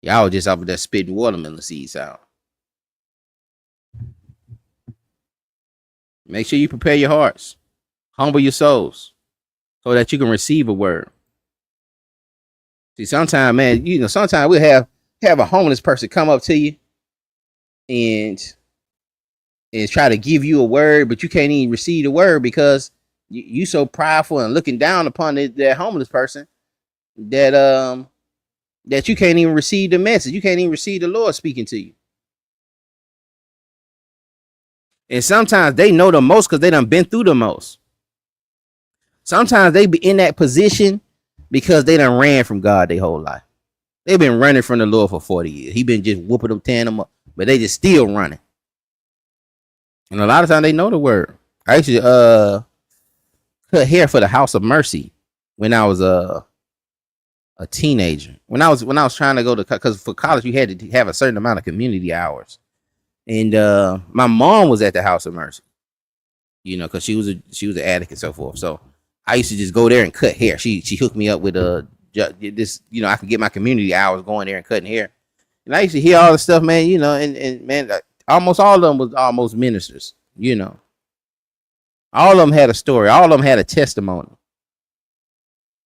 Y'all just off of that spitting watermelon seeds out. Make sure you prepare your hearts, humble your souls, so that you can receive a word. See, sometimes, man, sometimes we'll have a homeless person come up to you and try to give you a word, but you can't even receive the word because you so prideful and looking down upon that homeless person that that you can't even receive the message. You can't even receive the Lord speaking to you. And sometimes they know the most because they done been through the most. Sometimes they be in that position because they done ran from God their whole life. They've been running from the Lord for 40 years. He been just whooping them, tearing them up, but they just still running. And a lot of times they know the word. I actually cut hair for the House of Mercy when I was a teenager. When I was trying to go to, because for college you had to have a certain amount of community hours. And my mom was at the House of Mercy, because she was an addict and so forth. So I used to just go there and cut hair. She hooked me up with this, I could get my community hours going there and cutting hair. And I used to hear all the stuff, man, and man, almost all of them was almost ministers, All of them had a story. All of them had a testimony.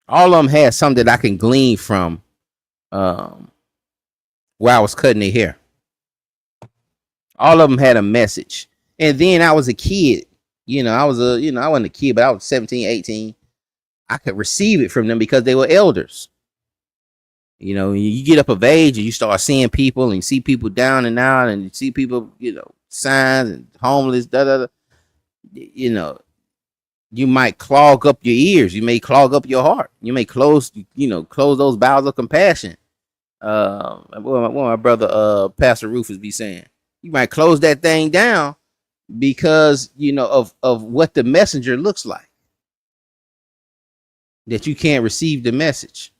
All of them had something that I can glean from while I was cutting their hair. All of them had a message. And then I was a kid. I wasn't a kid, but I was 17, 18. I could receive it from them because they were elders. You get up of age and you start seeing people and you see people down and out and you see people, signs and homeless, you might clog up your ears. You may clog up your heart. You may close those bowels of compassion. What my brother, Pastor Rufus be saying. You might close that thing down because, of what the messenger looks like. That you can't receive the message.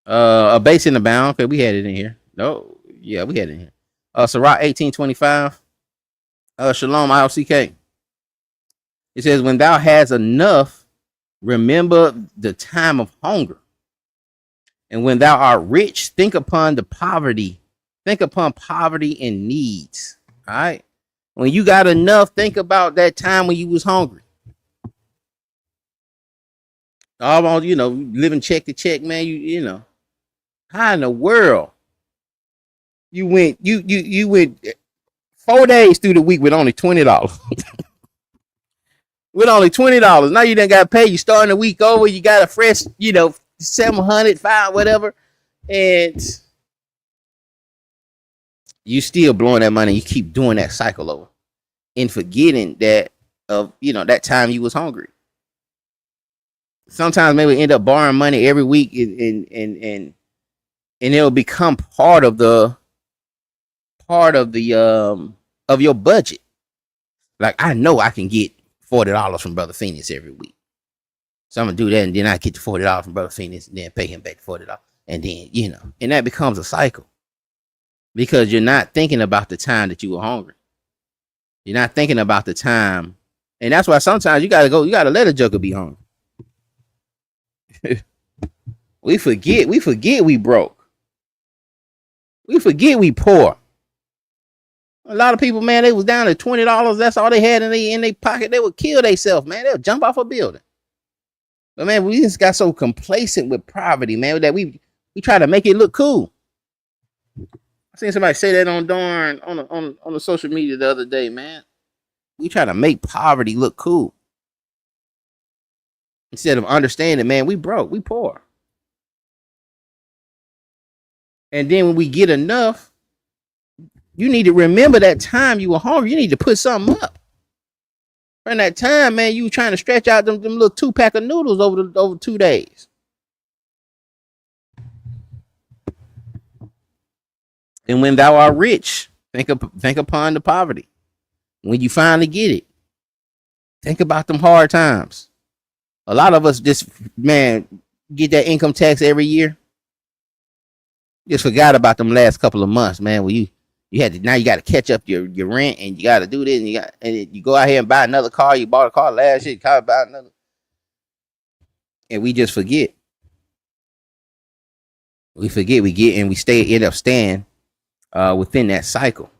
A base in the bound. Okay, we had it in here. No, yeah, we had it in here. Sirach 18:25. Shalom, ILCK. It says, when thou hast enough, remember the time of hunger. And when thou art rich, think upon the poverty. Think upon poverty and needs. All right. When you got enough, think about that time when you was hungry. Almost, living check to check, man. How in the world you went 4 days through the week with only $20. With only $20. Now you done got paid. You starting the week over. You got a fresh, 700, 5, whatever. And you still blowing that money. You keep doing that cycle over and forgetting that that time you was hungry. Sometimes maybe end up borrowing money every week and it'll become part of your budget. Like, I know I can get $40 from Brother Phoenix every week. So I'm gonna do that, and then I get the $40 from Brother Phoenix and then pay him back $40. And then, and that becomes a cycle. Because you're not thinking about the time that you were hungry. You're not thinking about the time. And that's why sometimes you gotta let a joker be hungry. We forget we broke. We forget we poor. A lot of people, man, they was down to $20. That's all they had in their pocket. They would kill themselves, man. They would jump off a building. But man, we just got so complacent with poverty, man, that we try to make it look cool. I seen somebody say that on the social media the other day, man. We try to make poverty look cool. Instead of understanding, man, we broke, we poor. And then when we get enough, you need to remember that time you were hungry. You need to put something up. From that time, man, you were trying to stretch out them little 2-pack of noodles over 2 days. And when thou art rich, think upon the poverty. When you finally get it, think about them hard times. A lot of us just, man, get that income tax every year. Just forgot about them last couple of months, man. When now you got to catch up your rent, and you got to do this, and you go out here and buy another car. You bought a car last year, buy another. and we just forget. We forget, we get, and we end up staying within that cycle.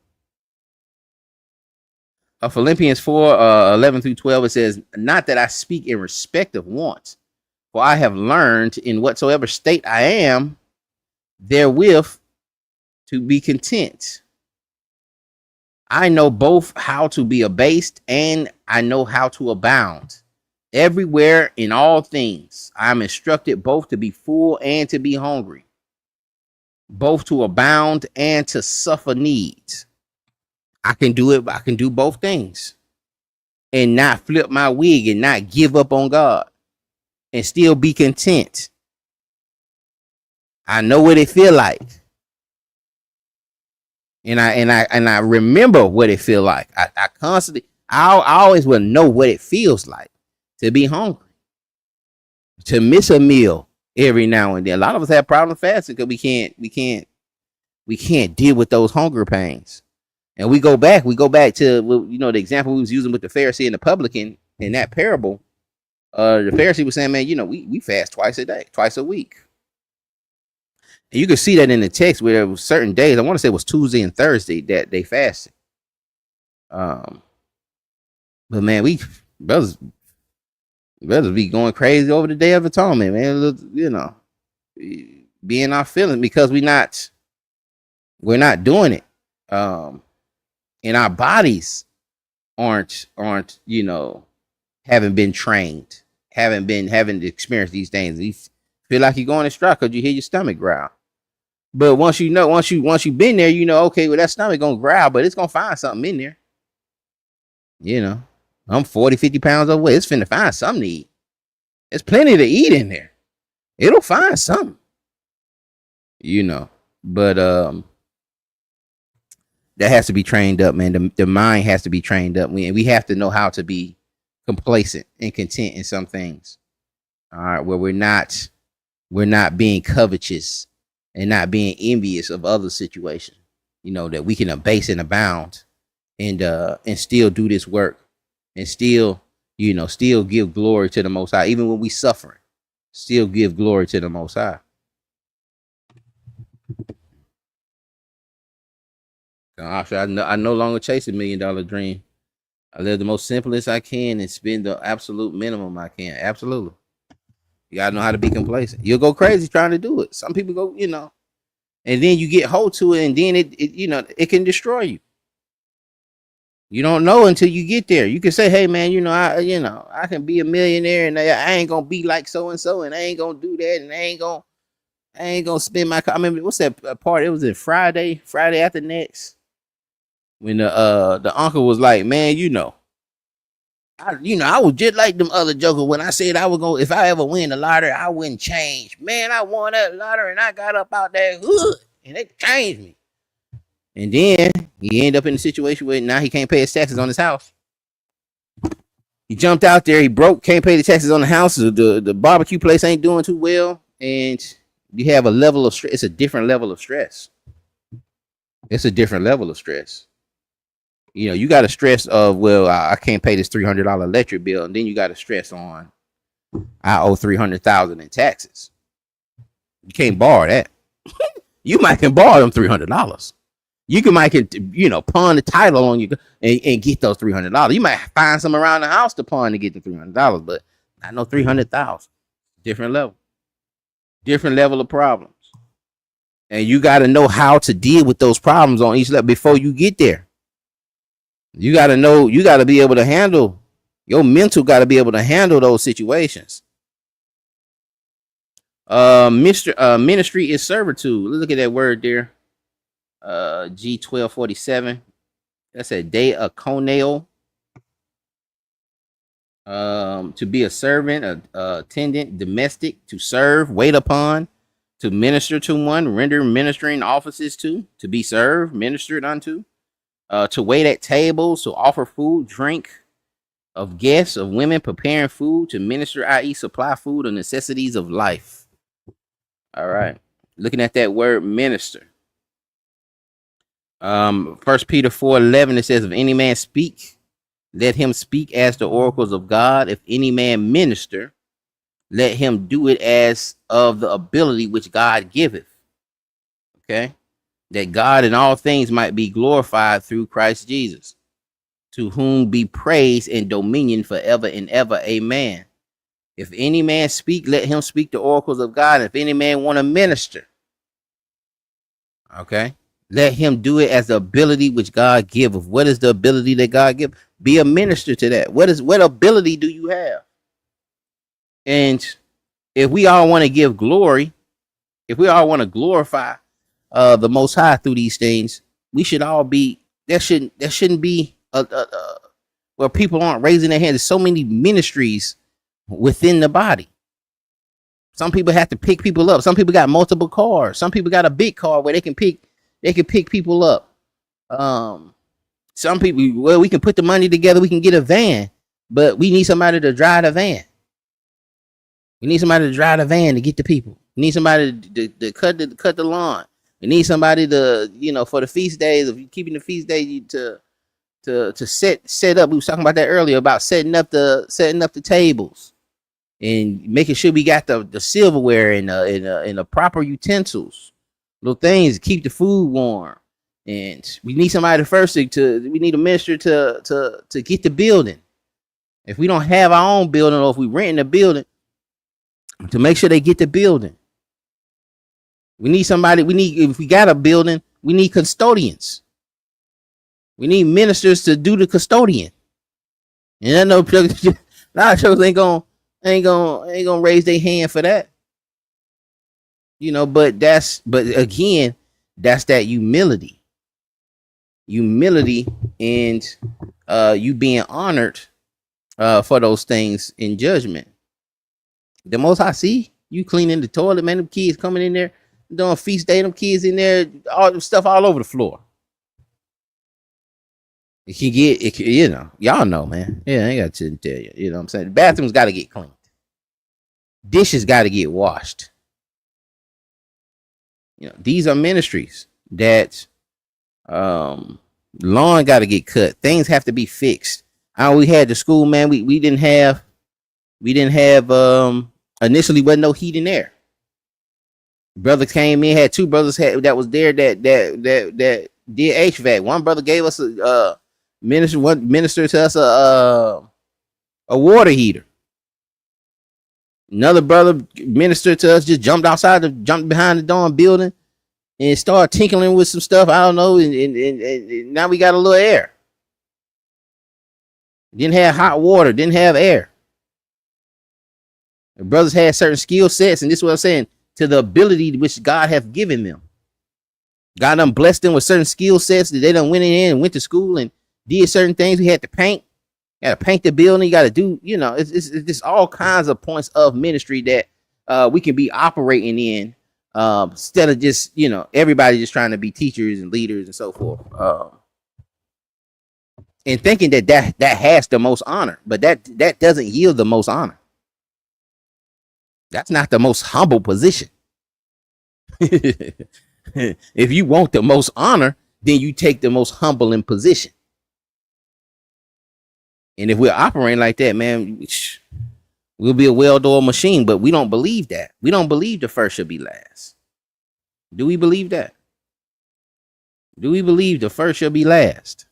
Philippians 4, 11 through 12, it says, not that I speak in respect of wants, for I have learned in whatsoever state I am, therewith to be content. I know both how to be abased and I know how to abound. Everywhere in all things, I am instructed both to be full and to be hungry, both to abound and to suffer needs. I can do it. I can do both things and not flip my wig and not give up on God and still be content. I know what it feel like. And I remember what it feel like. I constantly, I always will know what it feels like to be hungry, to miss a meal every now and then. A lot of us have problems fasting because we can't deal with those hunger pains. And we go back to, you know, the example we was using with the Pharisee and the publican in that parable. The Pharisee was saying, man, you know, we fast twice a week. And you can see that in the text where there was certain days, I want to say it was Tuesday and Thursday that they fasted. But man, brothers be going crazy over the Day of Atonement, man. You know, being our feelings because we're not doing it. And our bodies aren't, you know, haven't been trained, haven't experienced these things. You feel like you're going to strike because you hear your stomach growl. But once you've been there, you know, okay, well, that stomach gonna growl, but it's gonna find something in there. You know, I'm 40, 50 pounds overweight. It's finna find something to eat. There's plenty to eat in there. It'll find something. You know, but that has to be trained up, man. The mind has to be trained up. We have to know how to be complacent and content in some things. All right, where we're not being covetous and not being envious of other situations. You know, that we can abase and abound and still do this work and still give glory to the Most High, even when we suffering. Still give glory to the Most High. I no longer chase $1 million dream. I live the most simplest I can and spend the absolute minimum I can. Absolutely. You gotta know how to be complacent. You'll go crazy trying to do it. Some people go, you know, and then you get hold to it, and then it can destroy you. You don't know until you get there. You can say, "Hey, man, I can be a millionaire, and I ain't gonna be like so and so, and I ain't gonna do that, and I ain't gonna spend my." I mean, what's that part? It was in Friday after next, when the uncle was like, "Man, I was just like them other jokers when I said I was gonna, if I ever win the lottery, I wouldn't change. Man, I won that lottery and I got up out there and they changed me." And then he ended up in a situation where now he can't pay his taxes on his house. He jumped out there, he broke, can't pay the taxes on the house. The barbecue place ain't doing too well, and you have a level of stress. It's a different level of stress. It's a different level of stress. You know, you got to stress of, well, I can't pay this $300 electric bill, and then you got to stress on, I owe $300,000 in taxes. You can't borrow that. You might can borrow them $300. You can pawn the title on you and get those $300. You might find some around the house to pawn to get the $300, but not no $300,000. Different level of problems, and you got to know how to deal with those problems on each level before you get there. You got to know, you got to be able to handle, your mental got to be able to handle those situations. Ministry is servitude. Let's look at that word there. G1247. That's a diakoneo. To be a servant, a attendant, domestic, to serve, wait upon, to minister to one, render ministering offices to be served, ministered unto. To wait at tables, to offer food, drink of guests, of women, preparing food, to minister, i.e. supply food or necessities of life. All right. Looking at that word minister. 1 Peter 4:11, it says, if any man speak, let him speak as the oracles of God. If any man minister, let him do it as of the ability which God giveth. Okay, that God in all things might be glorified through Christ Jesus, to whom be praise and dominion forever and ever. Amen. If any man speak, let him speak the oracles of God. If any man want to minister, okay, let him do it as the ability which God giveth. What is the ability that God give? Be a minister to that. What ability do you have? And if we all want to give glory, if we all want to glorify the Most High through these things, we should all be. There shouldn't be where people aren't raising their hands. There's so many ministries within the body. Some people have to pick people up. Some people got multiple cars. Some people got a big car where they can pick people up. Some people, well, we can put the money together, we can get a van, but we need somebody to drive the van. We need somebody to drive the van to get the people. We need somebody to cut the lawn. We need somebody to, for the feast days, of keeping the feast day to set up. We was talking about that earlier about setting up the tables and making sure we got the silverware and the proper utensils, little things to keep the food warm. And we need somebody first we need a minister to get the building. If we don't have our own building, or if we rent a building, to make sure they get the building. We need somebody. If we got a building, we need custodians. We need ministers to do the custodian. And I know a lot of churches ain't gonna raise their hand for that. But again, that's that humility. Humility and you being honored for those things in judgment. The Most High see you cleaning the toilet, man. Them kids coming in there doing feast day. Them kids in there, all the stuff all over the floor. It can get, y'all know, man. Yeah, I ain't got to tell you. You know what I'm saying? The bathrooms got to get cleaned. Dishes got to get washed. These are ministries that lawn got to get cut. Things have to be fixed. We had the school, man. We didn't have initially wasn't no heat in there. Brother came in, had two brothers that was there that did HVAC. One brother gave us a minister to us a water heater. Another brother ministered to us, just jumped behind the darn building and started tinkling with some stuff. I don't know, and now we got a little air. Didn't have hot water, didn't have air. The brothers had certain skill sets, and this is what I'm saying, to the ability which God hath given them. God done blessed them with certain skill sets that they done went in and went to school and did certain things. We had to paint. You got to paint the building. You got to do, it's just all kinds of points of ministry that we can be operating in instead of just, everybody just trying to be teachers and leaders and so forth. And thinking that has the most honor, but that doesn't yield the most honor. That's not the most humble position. If you want the most honor, then you take the most humbling position. And if we're operating like that, man, we'll be a well-oiled machine. But we don't believe that. We don't believe the first should be last. Do we believe that? Do we believe the first shall be last?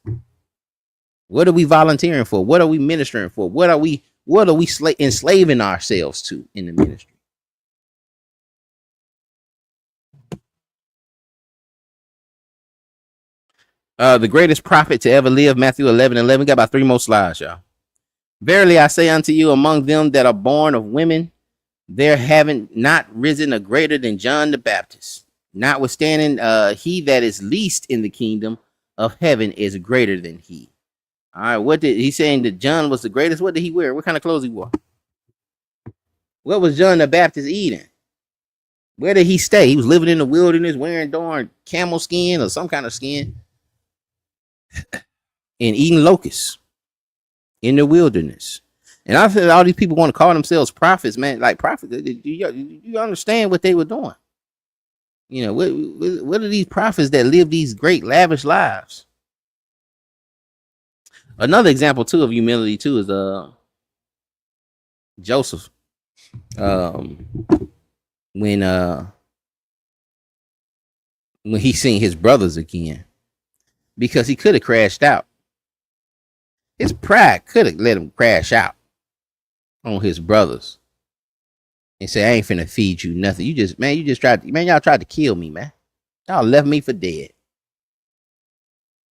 What are we volunteering for? What are we ministering for? What are we enslaving ourselves to in the ministry? The greatest prophet to ever live, Matthew 11:11. Got about 3 more slides, y'all. Verily I say unto you, among them that are born of women, there haven't not risen a greater than John the Baptist. Notwithstanding, he that is least in the kingdom of heaven is greater than he. All right, what did he saying that John was the greatest? What did he wear? What kind of clothes he wore? What was John the Baptist eating? Where did he stay? He was living in the wilderness, wearing darn camel skin or some kind of skin, and eating locusts in the wilderness. And I feel all these people want to call themselves prophets, man. Like prophets, do you understand what they were doing? What are these prophets that live these great lavish lives? Another example too of humility too is Joseph. Um, when he seen his brothers again, because he could have crashed out. His pride could have let him crash out on his brothers and say, "I ain't finna feed you nothing. You just y'all tried to kill me, man. Y'all left me for dead,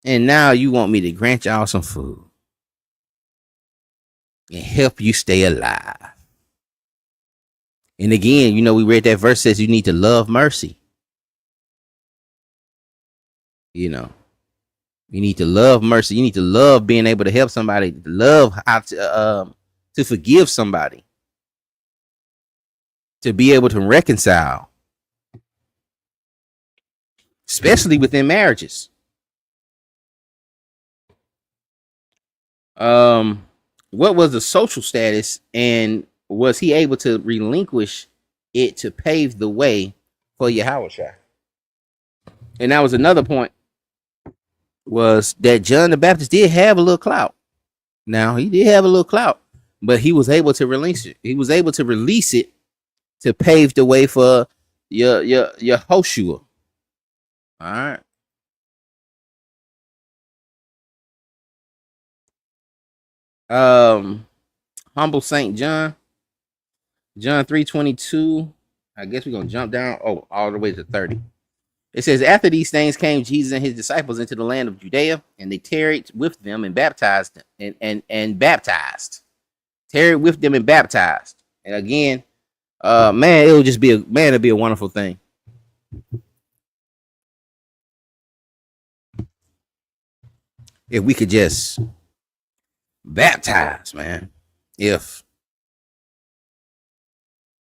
and now you want me to grant y'all some food and help you stay alive." And again, we read that verse says you need to love mercy. You need to love mercy. You need to love being able to help somebody. Love how to forgive somebody. To be able to reconcile, especially within marriages. What was the social status, and was he able to relinquish it to pave the way for Yahushua? And that was another point, was that John the Baptist did have a little clout. Now, he did have a little clout, but he was able to release it. He was able to release it to pave the way for your Yahushua. All right. Humble Saint John 3:22. I guess we're gonna jump down all the way to 30. It says, after these things came Jesus and his disciples into the land of Judea, and they tarried with them and baptized and baptized. Tarried with them and baptized. And again, man, it'll just be it'll be a wonderful thing. If we could just baptize, man. If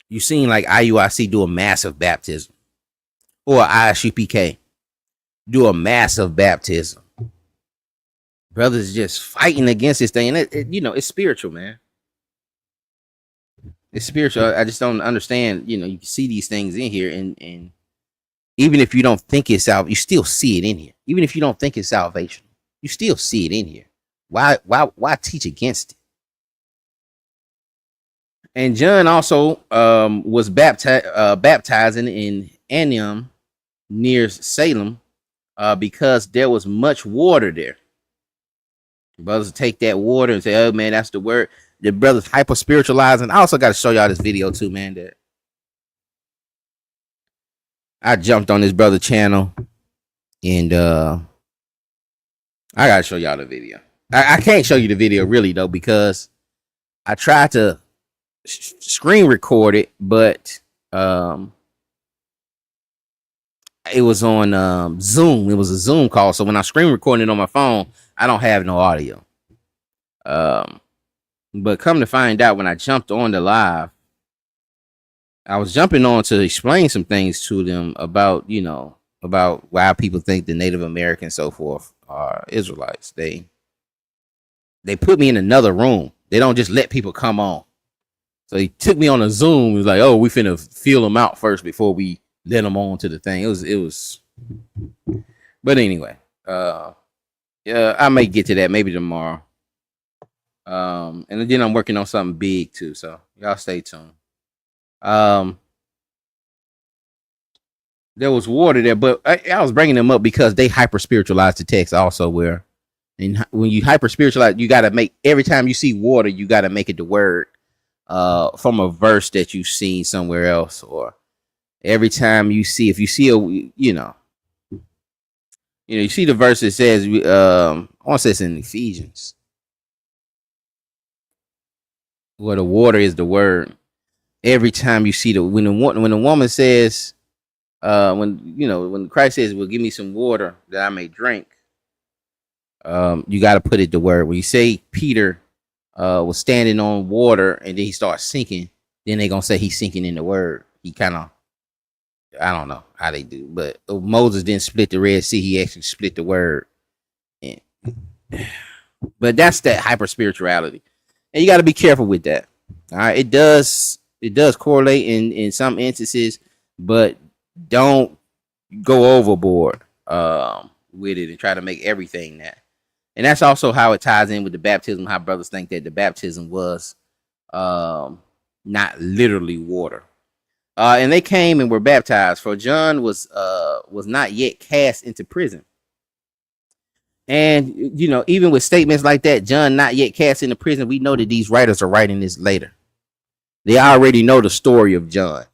you seen like IUIC do a massive baptism, or ISUPK do a massive baptism, brothers just fighting against this thing, and it's spiritual, man. It's spiritual. I just don't understand. You can see these things in here, and even if you don't think it's out, you still see it in here. Even if you don't think it's salvation, you still see it in here. Why teach against it? And John also was baptizing in Aenon near Salem because there was much water there. Brothers take that water and say, "Oh man, that's the word." The brothers hyper spiritualizing. I also got to show y'all this video too, man. That I jumped on this brother channel, and I gotta show y'all the video. I can't show you the video really though, because I tried to screen record it, but it was on Zoom. It was a Zoom call, so when I screen recording it on my phone, I don't have no audio. But come to find out, when I jumped on the live, I was jumping on to explain some things to them about why people think the Native Americans, so forth, are Israelites. They put me in another room. They don't just let people come on. So he took me on a Zoom. He was like, "Oh, we finna feel them out first before we let them on to the thing." It was. But anyway, yeah, I may get to that maybe tomorrow. And then I'm working on something big too, so y'all stay tuned. There was water there, but I was bringing them up because they hyper spiritualized the text also. Where, and when you hyper spiritualize, you got to make, every time you see water, you got to make it the word from a verse that you've seen somewhere else, or every time you see, if you see you see the verse that says, I want to say it's in Ephesians, where the water is the word. Every time you see when the woman says, when Christ says, "Well, give me some water that I may drink," you got to put it the word. When you say Peter was standing on water and then he starts sinking, then they're gonna say he's sinking in the word. He kind of, I don't know how they do, but Moses didn't split the Red Sea. He actually split the word. But that's that hyper spirituality, and you got to be careful with that. All right, it does correlate in some instances, but don't go overboard with it and try to make everything that. And that's also how it ties in with the baptism. How brothers think that the baptism was not literally water. And they came and were baptized, for John was not yet cast into prison. And even with statements like that, John not yet cast into prison, we know that these writers are writing this later. They already know the story of John.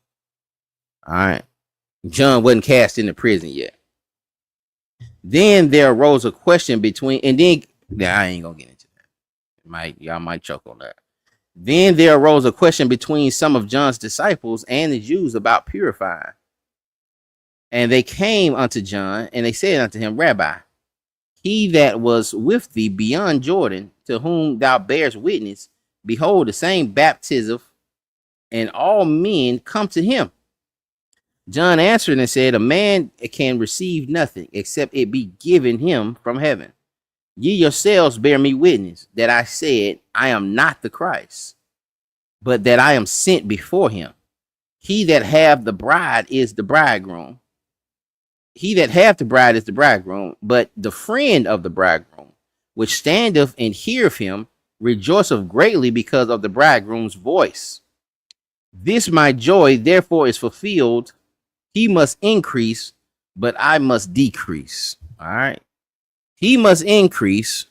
All right. John wasn't cast into prison yet. Then there arose a question between, and then I ain't gonna get into that. Y'all might choke on that. Then there arose a question between some of John's disciples and the Jews about purifying. And they came unto John, and they said unto him, Rabbi, he that was with thee beyond Jordan, to whom thou bearest witness, behold, the same baptism, and all men come to him. John answered and said, a man can receive nothing except it be given him from heaven. Ye yourselves bear me witness that I said, I am not the Christ, but that I am sent before him. He that hath the bride is the bridegroom. He that hath the bride is the bridegroom, but the friend of the bridegroom, which standeth and heareth him, rejoiceth greatly because of the bridegroom's voice. This my joy therefore is fulfilled. He must increase, but I must decrease. All right. He must increase,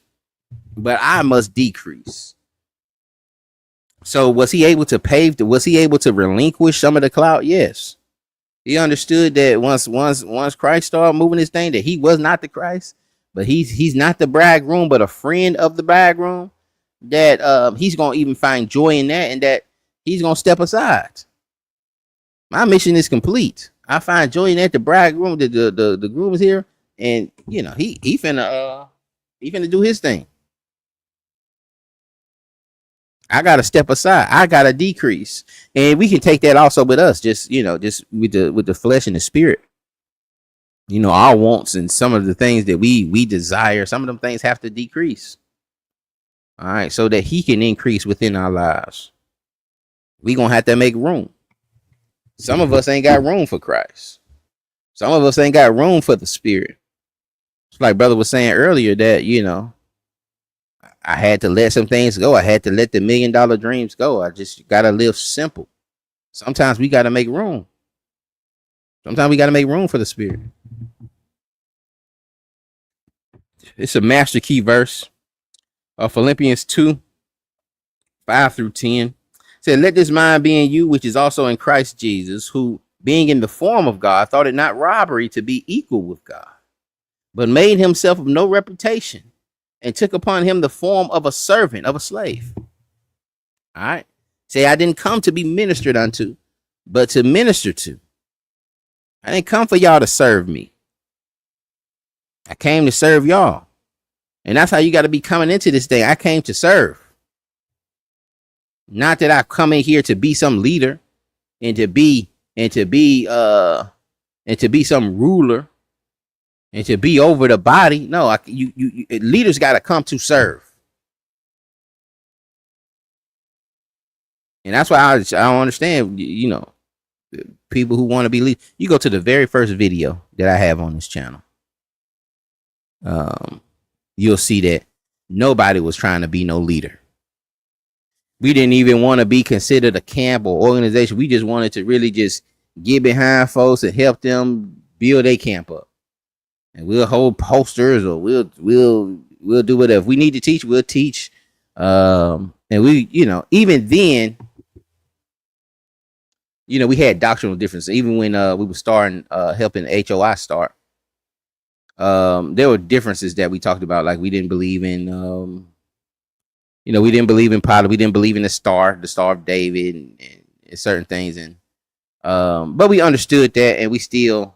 but I must decrease. So was he able to relinquish some of the clout? Yes. He understood that once Christ started moving this thing, that he was not the Christ, but he's not the bridegroom, but a friend of the bridegroom, that he's gonna even find joy in that, and that he's gonna step aside. My mission is complete. I find joy in that. The bridegroom, the groom is here, and he finna do his thing. I gotta step aside. I gotta decrease, and we can take that also with us. Just with the flesh and the spirit. Our wants and some of the things that we desire. Some of them things have to decrease. All right, so that he can increase within our lives. We gonna have to make room. Some of us ain't got room for Christ. Some of us ain't got room for the Spirit. It's like brother was saying earlier that, I had to let some things go. I had to let the $1 million dreams go. I just got to live simple. Sometimes we got to make room. Sometimes we got to make room for the Spirit. It's a master key verse. Philippians 2:5-10. Said, let this mind be in you, which is also in Christ Jesus, who, being in the form of God, thought it not robbery to be equal with God, but made himself of no reputation, and took upon him the form of a servant, of a slave. All right. Say, I didn't come to be ministered unto, but to minister to. I didn't come for y'all to serve me. I came to serve y'all. And that's how you got to be coming into this thing. I came to serve. Not that I come in here to be some leader and to be some ruler and to be over the body. No, leaders got to come to serve. And that's why I don't understand, people who want to be lead. You go to the very first video that I have on this channel. You'll see that nobody was trying to be no leader. We didn't even want to be considered a camp or organization. We just wanted to really just get behind folks and help them build their camp up. And we'll hold posters, or we'll do whatever. If we need to teach, we'll teach. And we, even then, we had doctrinal differences. Even when we were starting helping HOI start, there were differences that we talked about. Like we didn't believe in we didn't believe in Pilate. We didn't believe in the Star of David, and certain things. And but we understood that, and we still,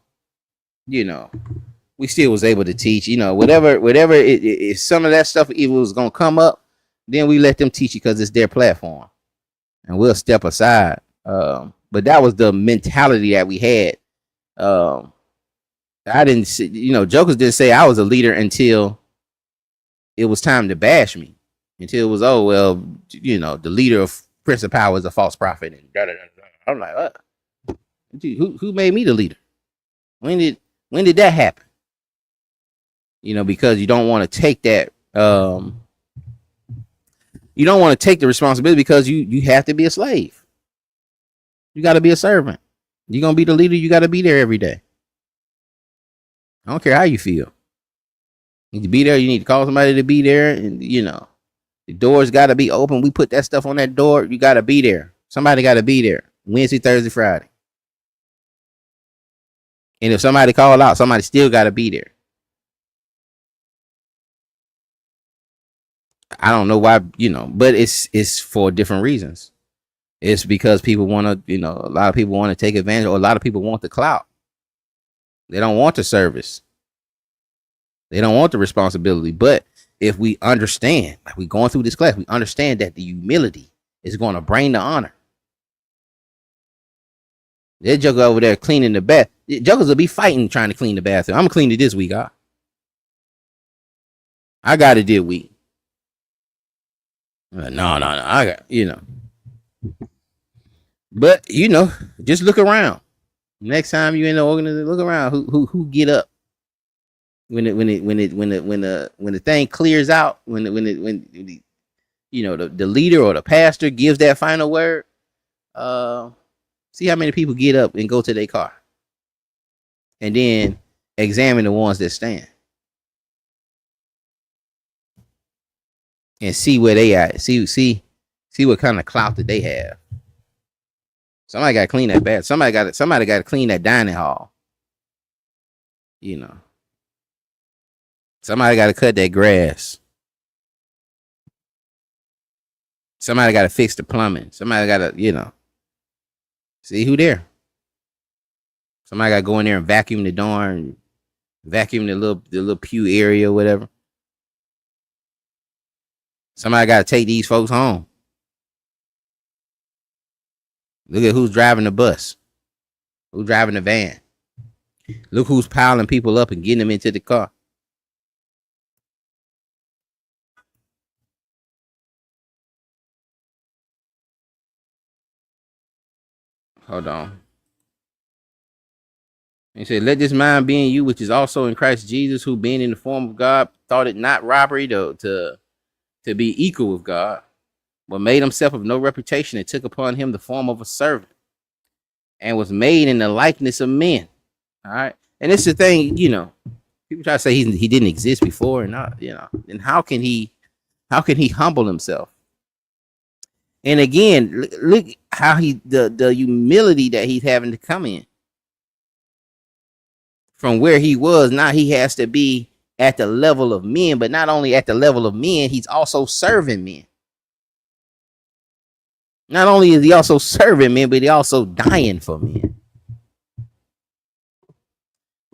was able to teach. Whatever if some of that stuff even was gonna come up, then we let them teach it because it's their platform, and we'll step aside. But that was the mentality that we had. I didn't, jokers didn't say I was a leader until it was time to bash me. Until it was, the leader of Prince of Power is a false prophet, and I'm like, what? Who made me the leader? When did that happen? Because you don't want to take that. You don't want to take the responsibility because you have to be a slave. You got to be a servant. You're going to be the leader. You got to be there every day. I don't care how you feel. You need to be there. You need to call somebody to be there. And, the doors got to be open. We put that stuff on that door. You got to be there. Somebody got to be there. Wednesday, Thursday, Friday. And if somebody call out, somebody still got to be there. I don't know why, but it's for different reasons. It's because people want to, a lot of people want to take advantage, or a lot of people want the clout. They don't want the service. They don't want the responsibility. But if we understand, like we going through this class, we understand that the humility is going to bring the honor. That joker over there cleaning the bath. Jokers will be fighting trying to clean the bathroom. I'm gonna clean it this week. I got it this week. No. I got, But just look around. Next time you in the organization, look around. Who get up when the thing clears out, when the leader or the pastor gives that final word. See how many people get up and go to their car, and then examine the ones that stand and see where they at. See what kind of clout that they have. Somebody got to clean that bath. Somebody got to clean that dining hall. Somebody got to cut that grass. Somebody got to fix the plumbing. Somebody got to, see who there. Somebody got to go in there and vacuum the door and vacuum the little pew area or whatever. Somebody got to take these folks home. Look at who's driving the bus. Who's driving the van. Look who's piling people up and getting them into the car. Hold on. He said, let this mind be in you, which is also in Christ Jesus, who being in the form of God, thought it not robbery to be equal with God, but made himself of no reputation and took upon him the form of a servant and was made in the likeness of men. All right. And it's the thing, people try to say he didn't exist before and not, and how can he humble himself? And again, look how the humility that he's having to come in from where he was. Now he has to be at the level of men, but not only at the level of men, he's also serving men. Not only is he also serving men, but he also dying for men.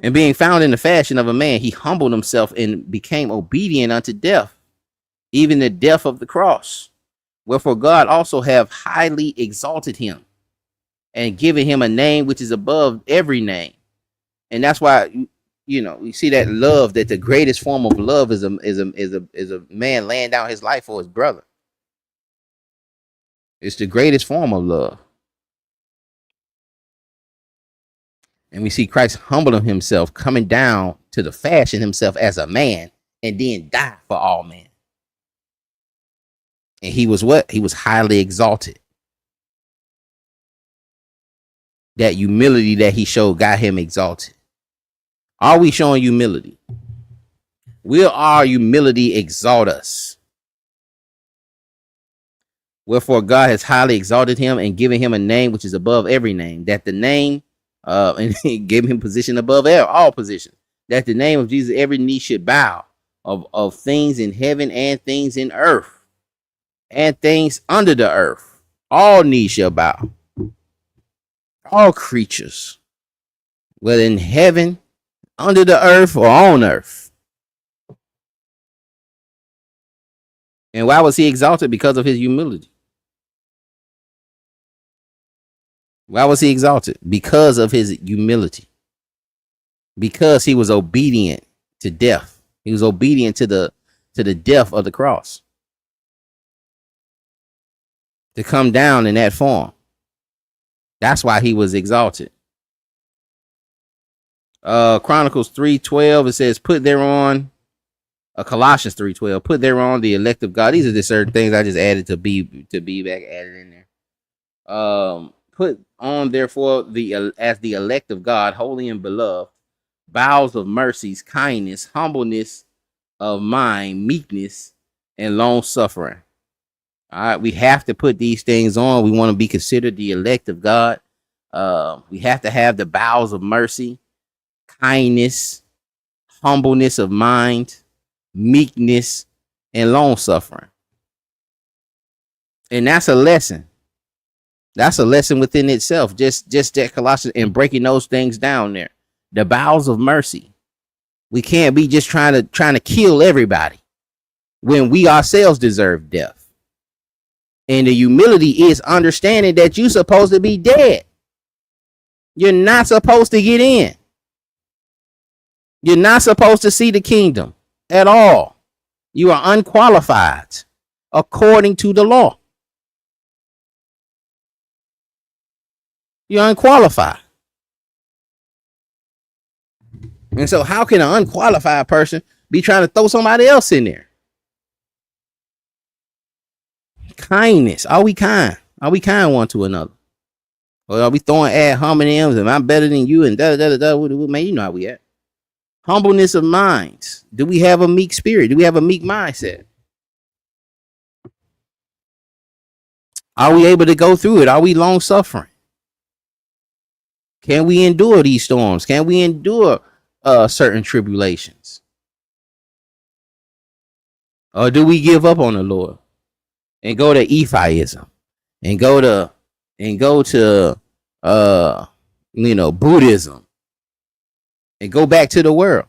And being found in the fashion of a man, he humbled himself and became obedient unto death, even the death of the cross. Wherefore God also have highly exalted him and given him a name which is above every name. And that's why, we see that love, that the greatest form of love is a man laying down his life for his brother. It's the greatest form of love. And we see Christ humbling himself, coming down to the fashion himself as a man, and then die for all men. And he was what? He was highly exalted. That humility that he showed got him exalted. Are we showing humility? Will our humility exalt us? Wherefore God has highly exalted him and given him a name which is above every name, that the name, and he gave him position above all positions, that the name of Jesus every knee should bow, of things in heaven and things in earth and things under the earth. All knees shall bow. All creatures, whether in heaven, under the earth, or on earth. And why was he exalted? Because of his humility. Why was he exalted? Because of his humility. Because he was obedient to death. He was obedient to the death of the cross. To come down in that form. That's why he was exalted. Chronicles 3:12, it says, put thereon, Colossians 3:12, put thereon the elect of God. These are the certain things I just added to be back added in there. Put on therefore the as the elect of God, holy and beloved, bowels of mercies, kindness, humbleness of mind, meekness, and long suffering. All right, we have to put these things on. We want to be considered the elect of God. We have to have the bowels of mercy, kindness, humbleness of mind, meekness, and long suffering. And that's a lesson. That's a lesson within itself. Just that Colossians and breaking those things down there. The bowels of mercy. We can't be just trying to kill everybody when we ourselves deserve death. And the humility is understanding that you're supposed to be dead. You're not supposed to get in. You're not supposed to see the kingdom at all. You are unqualified according to the law. You're unqualified. And so how can an unqualified person be trying to throw somebody else in there? Kindness. Are we kind? Are we kind one to another? Or are we throwing ad hominems and I'm better than you and da da da da? Man, you know how we at. Humbleness of minds. Do we have a meek spirit? Do we have a meek mindset? Are we able to go through it? Are we long suffering? Can we endure these storms? Can we endure certain tribulations? Or do we give up on the Lord and go to Ephiism and go to Buddhism and go back to the world?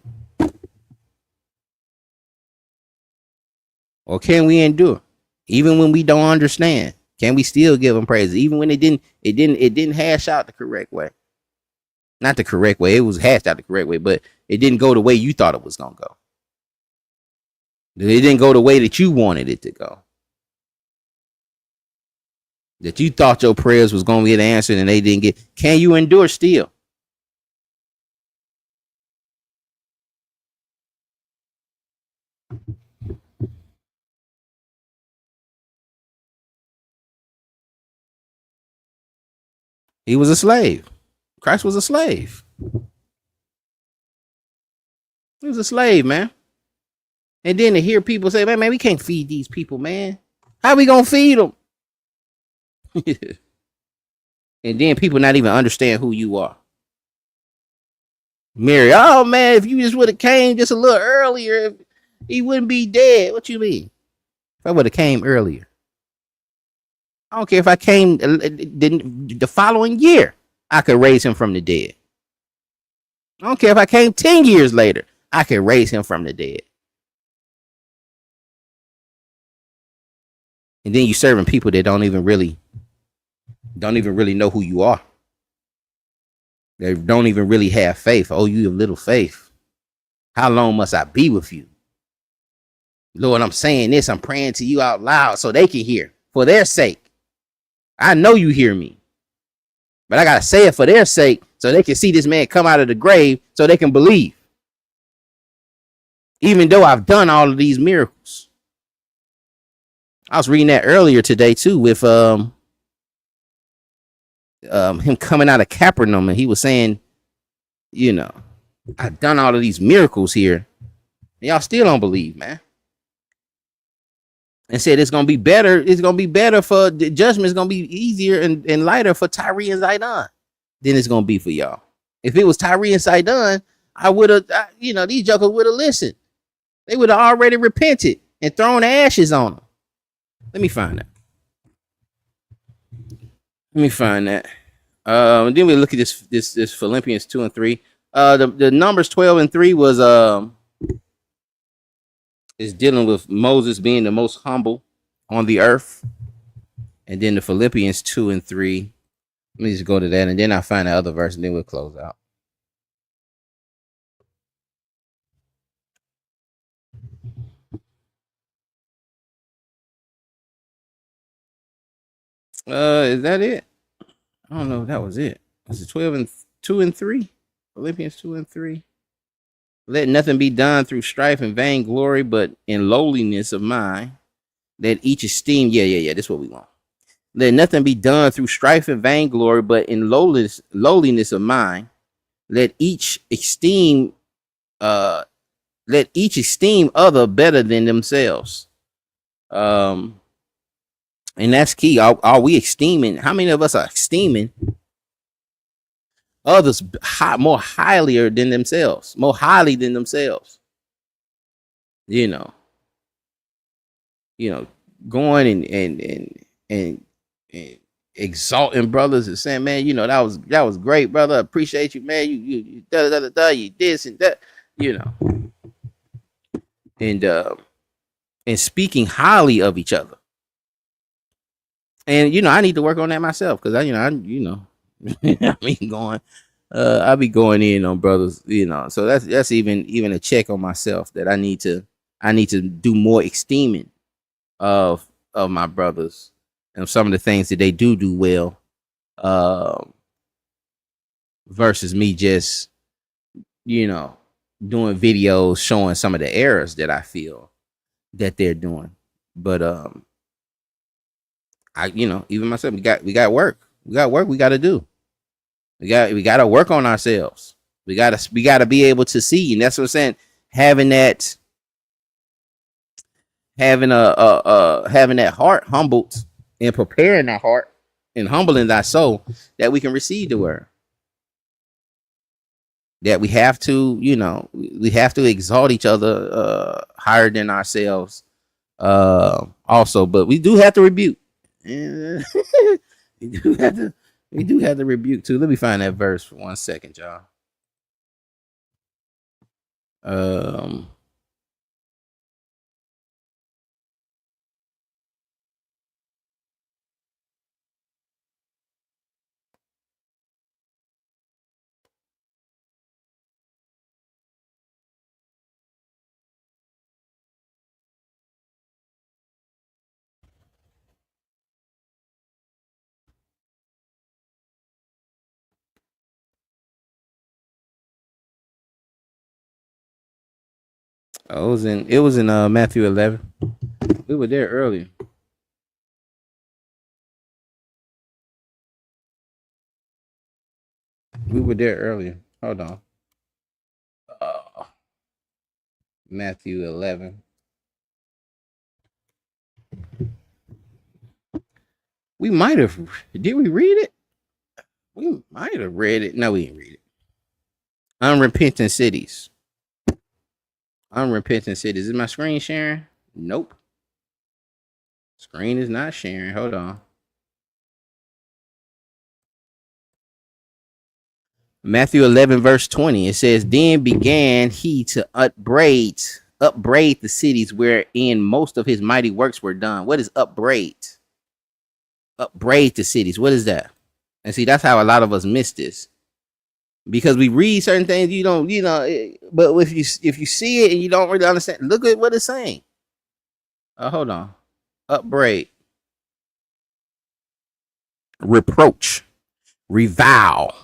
Or can we endure even when we don't understand? Can we still give him praise even when it didn't hash out the correct way? Not the correct way. It was hashed out the correct way, but it didn't go the way you thought it was going to go. It didn't go the way that you wanted it to go. That you thought your prayers was going to get answered and they didn't get. Can you endure still? He was a slave. Christ was a slave. He was a slave, man. And then to hear people say, man, we can't feed these people, man. How we going to feed them? And then people not even understand who you are. Mary, oh, man, if you just would have came just a little earlier, he wouldn't be dead. What you mean? If I would have came earlier. I don't care if I came the following year, I could raise him from the dead. I don't care if I came 10 years later, I could raise him from the dead. And then you serving people that don't even really know who you are. They don't even really have faith. Oh, you have little faith. How long must I be with you? Lord, I'm saying this. I'm praying to you out loud so they can hear for their sake. I know you hear me, but I got to say it for their sake so they can see this man come out of the grave so they can believe. Even though I've done all of these miracles. I was reading that earlier today too with him coming out of Capernaum, and he was saying, I've done all of these miracles here, and y'all still don't believe, man. And said it's gonna be better. It's gonna be better for the judgment. It's gonna be easier and lighter for Tyre and Zidon than it's gonna be for y'all. If it was Tyre and Zidon, I would have, these jokers would have listened. They would have already repented and thrown ashes on them. Let me find that. And then we look at this Philippians 2 and 3. The numbers 12 and 3 was is dealing with Moses being the most humble on the earth. And then the Philippians 2 and 3. Let me just go to that, and then I'll find the other verse, and then we'll close out. Is that it? I don't know if that was it. Was it 12 and 2 and 3? Philippians 2 and 3. Let nothing be done through strife and vainglory, but in lowliness of mind, that each esteem. Yeah. This is what we want. Let nothing be done through strife and vainglory, but in lowliness of mind. Let each esteem uh let each esteem other better than themselves. Um and that's key. Are we esteeming? How many of us are esteeming others more highly than themselves, more highly than themselves? You know, you know, going and exalting brothers and saying, man, that was great, brother. Appreciate you, man. You da da da da. You this and that, you know, and speaking highly of each other. And I need to work on that myself because I I be going in on brothers, So that's even a check on myself that I need to do more esteeming of my brothers and some of the things that they do well, versus me just doing videos showing some of the errors that I feel that they're doing. But I even myself, we got work. We got work we got to do. We got to work on ourselves. We got to be able to see, and that's what I'm saying. Having that heart humbled and preparing that heart and humbling thy soul that we can receive the word. That we have to, we have to exalt each other higher than ourselves. Also, but we do have to rebuke. we do have to rebuke too. Let me find that verse for 1 second, y'all. It was in Matthew 11. We were there earlier. Hold on. Matthew 11. We might have. Did we read it? We might have read it. No, we didn't read it. Unrepentant cities. Is my screen sharing? Nope. Screen is not sharing. Hold on. Matthew 11 verse 20. It says, "Then began he to upbraid the cities wherein most of his mighty works were done." What is upbraid? Upbraid the cities. What is that? And see, that's how a lot of us miss this. Because we read certain things, but if you see it and you don't really understand, look at what it's saying. Hold on. Upbraid. Reproach. Revile.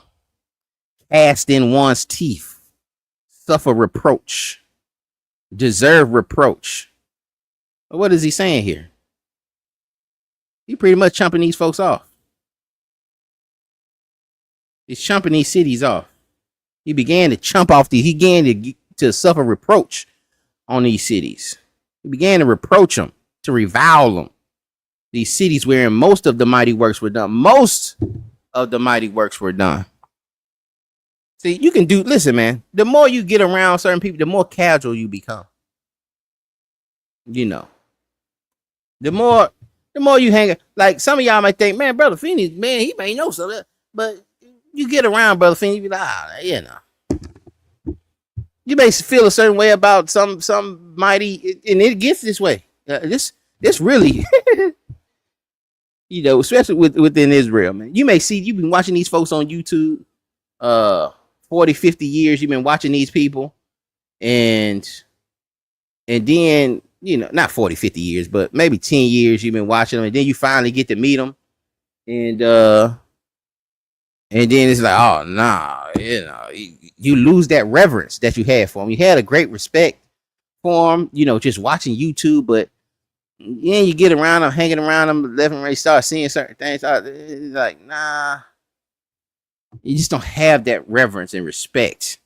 Cast in one's teeth. Suffer reproach. Deserve reproach. What is he saying here? He pretty much chumping these folks off. He's chumping these cities off. He began to chump off he began to suffer reproach on these cities. He began to reproach them, to revile them. These cities wherein most of the mighty works were done. Most of the mighty works were done. See, you can listen, man, the more you get around certain people, the more casual you become. The more you hang, like some of y'all might think, man, Brother Feeney, man, he may know something, but you get around Brother Feeney, you be like, you may feel a certain way about some mighty, and it gets this way. This really, especially within Israel, man. You may see, you've been watching these folks on YouTube, 40, 50 years. You've been watching these people, and then, not 40, 50 years, but maybe 10 years you've been watching them, and then you finally get to meet them, and then it's like, oh, nah, you lose that reverence that you had for him. You had a great respect for him, just watching YouTube, but Then you get around them, hanging around them, left and right, start seeing certain things. It's like, nah, you just don't have that reverence and respect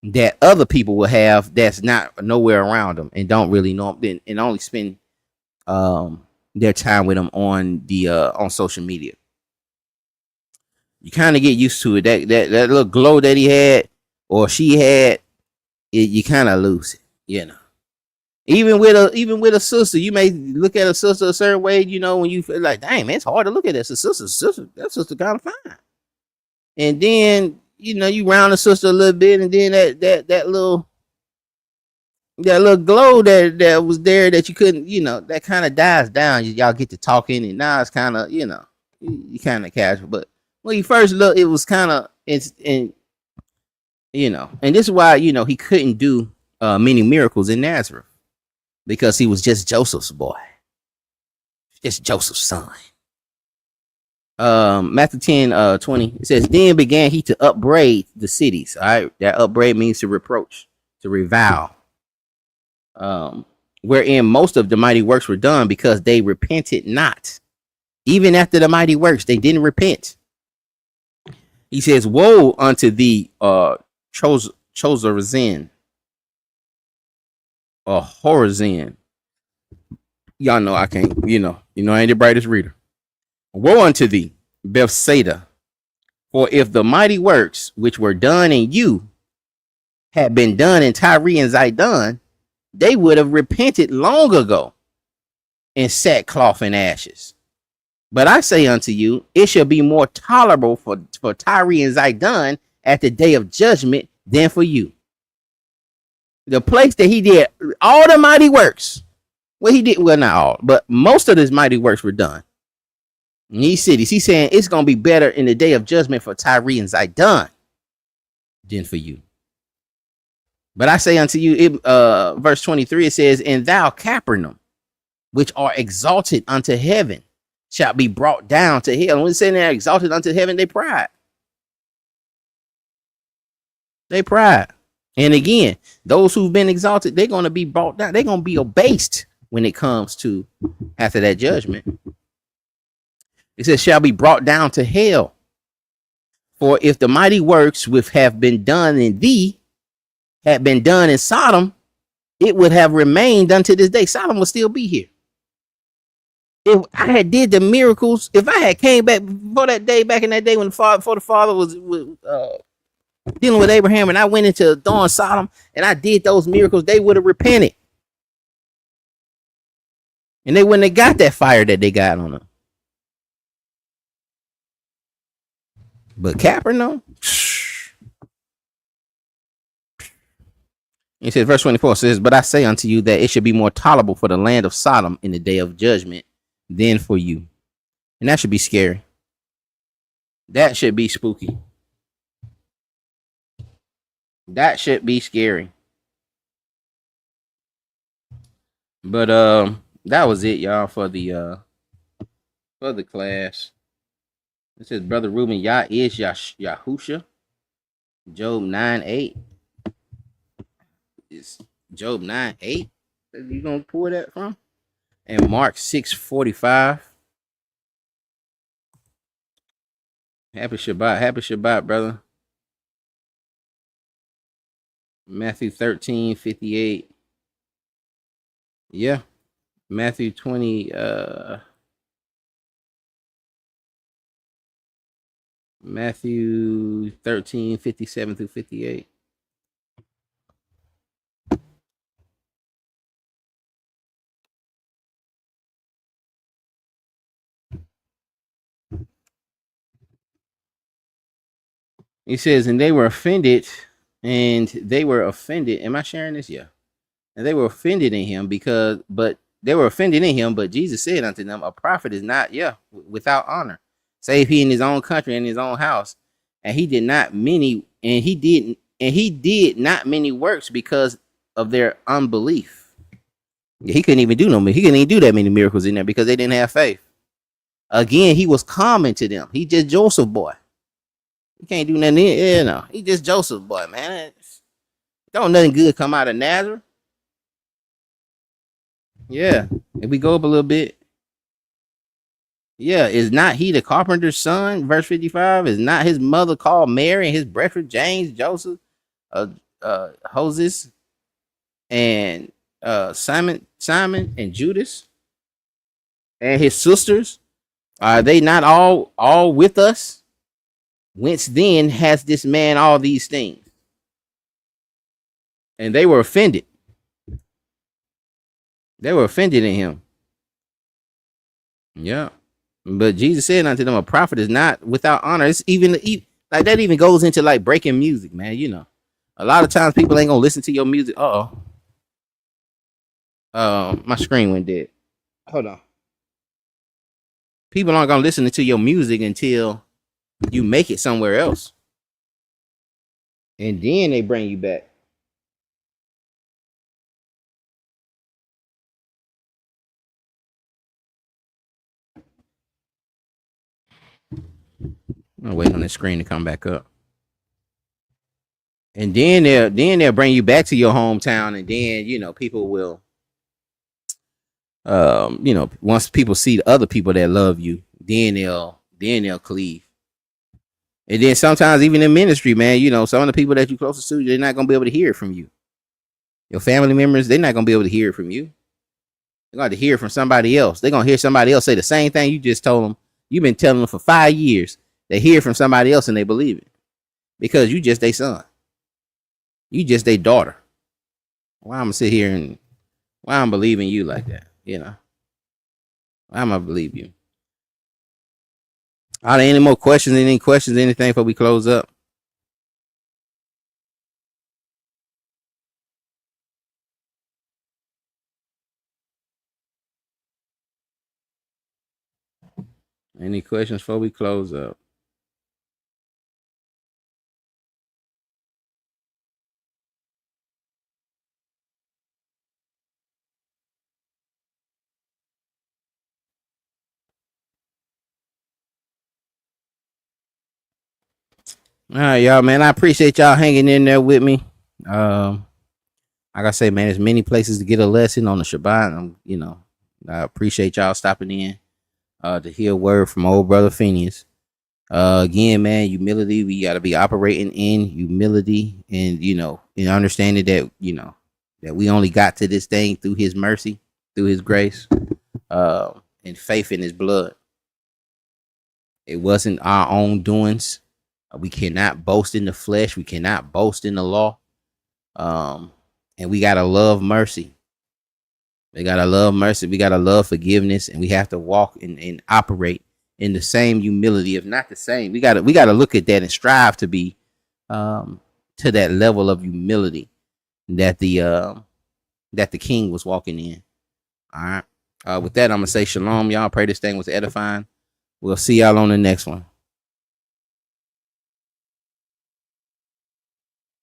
that other people will have that's not nowhere around them and don't really know them and only spend their time with them on the on social media. You kind of get used to it. That little glow that he had or she had, you kind of lose it, you know. Even with a sister, you may look at a sister a certain way, you know, when you feel like, dang man, it's hard to look at that sister. That sister kind of fine. And then, you know, you round the sister a little bit, and then that little glow that was there that you couldn't, you know, that kind of dies down. Y'all get to talking, and now it's kind of, you know, you kind of casual. But when you first look, it was kind of and you know, and this is why, you know, he couldn't do many miracles in Nazareth because he was just Joseph's boy, just Joseph's son. Matthew 10, 20, it says, then began he to upbraid the cities. All right, that upbraid means to reproach, to revile. Wherein most of the mighty works were done because they repented not. Even after the mighty works, they didn't repent. He says, woe unto thee, Chorazin, or Horazin. Y'all know I can't, you know, I ain't the brightest reader. Woe unto thee, Bethsaida, for if the mighty works which were done in you had been done in Tyre and Zidon, they would have repented long ago in sackcloth and ashes. But I say unto you, it shall be more tolerable for Tyre and Zidon at the day of judgment than for you. The place that he did all the mighty works, well, he did, well, not all, but most of his mighty works were done in these cities. He's saying it's going to be better in the day of judgment for Tyre and Zidon than for you. But I say unto you, verse 23, it says, and thou, Capernaum, which are exalted unto heaven, shall be brought down to hell. And when it's saying they're exalted unto heaven, they pride. They pride. And again, those who've been exalted, they're going to be brought down. They're going to be abased when it comes to after that judgment. It says, shall be brought down to hell. For if the mighty works which have been done in thee had been done in Sodom, it would have remained unto this day. Sodom would still be here. If I had did the miracles, if I had came back before that day, back in that day when the father was dealing with Abraham, and I went into Dawn Sodom and I did those miracles, they would have repented. And they wouldn't have got that fire that they got on them. But Capernaum, it says, verse 24 says, but I say unto you that it should be more tolerable for the land of Sodom in the day of judgment than for you. And that should be scary. That should be spooky. That should be scary. But that was it, y'all, for the class. It says, Brother Reuben, Yah is Yahusha. Job 9:8. It's Job 9:8. You gonna pull that from? And Mark 6:45. Happy Shabbat, brother. Matthew 13:58. Yeah. Matthew 20. Matthew 13:57 through 58. He says, and they were offended. Am I sharing this? Yeah. And they were offended in him but Jesus said unto them, a prophet is not, without honor, save he in his own country and his own house. And he did not many works because of their unbelief. He couldn't even do that many miracles in there because they didn't have faith. Again, he was common to them. He just Joseph boy. He can't do nothing. He just Joseph boy, man. Don't nothing good come out of Nazareth. Yeah, If we go up a little bit, yeah, is not he the carpenter's son? Verse 55, is not his mother called Mary and his brethren James, Joseph, Hoses, and Simon and Judas, and his sisters? Are they not all with us? Whence then has this man all these things? And they were offended. They were offended in him. Yeah. But Jesus said unto them, a prophet is not without honor. It's even like that even goes into like breaking music, man. You know, a lot of times people ain't gonna listen to your music. My screen went dead. Hold on. People aren't gonna listen to your music until you make it somewhere else, and then they bring you back. I'm waiting on the screen to come back up. And then they'll bring you back to your hometown, and then people will once people see the other people that love you, then they'll cleave. And then sometimes even in ministry, man, some of the people that you closest to, they're not gonna be able to hear it from you. Your family members, they're not gonna be able to hear it from you. They're gonna have to hear it from somebody else. They're gonna hear somebody else say the same thing you just told them. You've been telling them for 5 years. They hear it from somebody else and they believe it. Because you just their son. You just their daughter. Why I'm gonna sit here and why I'm believing you like that? Why I'm gonna believe you? Are there any more questions? Any questions? Anything before we close up? Any questions before we close up? All right, y'all, man. I appreciate y'all hanging in there with me. Like I say, man, there's many places to get a lesson on the Shabbat. I appreciate y'all stopping in to hear a word from old brother Phineas. Again, man, humility. We got to be operating in humility, and in understanding that that we only got to this thing through His mercy, through His grace, and faith in His blood. It wasn't our own doings. We cannot boast in the flesh. We cannot boast in the law. And we gotta love mercy. We gotta love mercy. We gotta love forgiveness, and we have to walk and operate in the same humility, if not the same. We gotta look at that and strive to be to that level of humility that the king was walking in. All right. With that, I'm gonna say shalom, y'all. Pray this thing was edifying. We'll see y'all on the next one.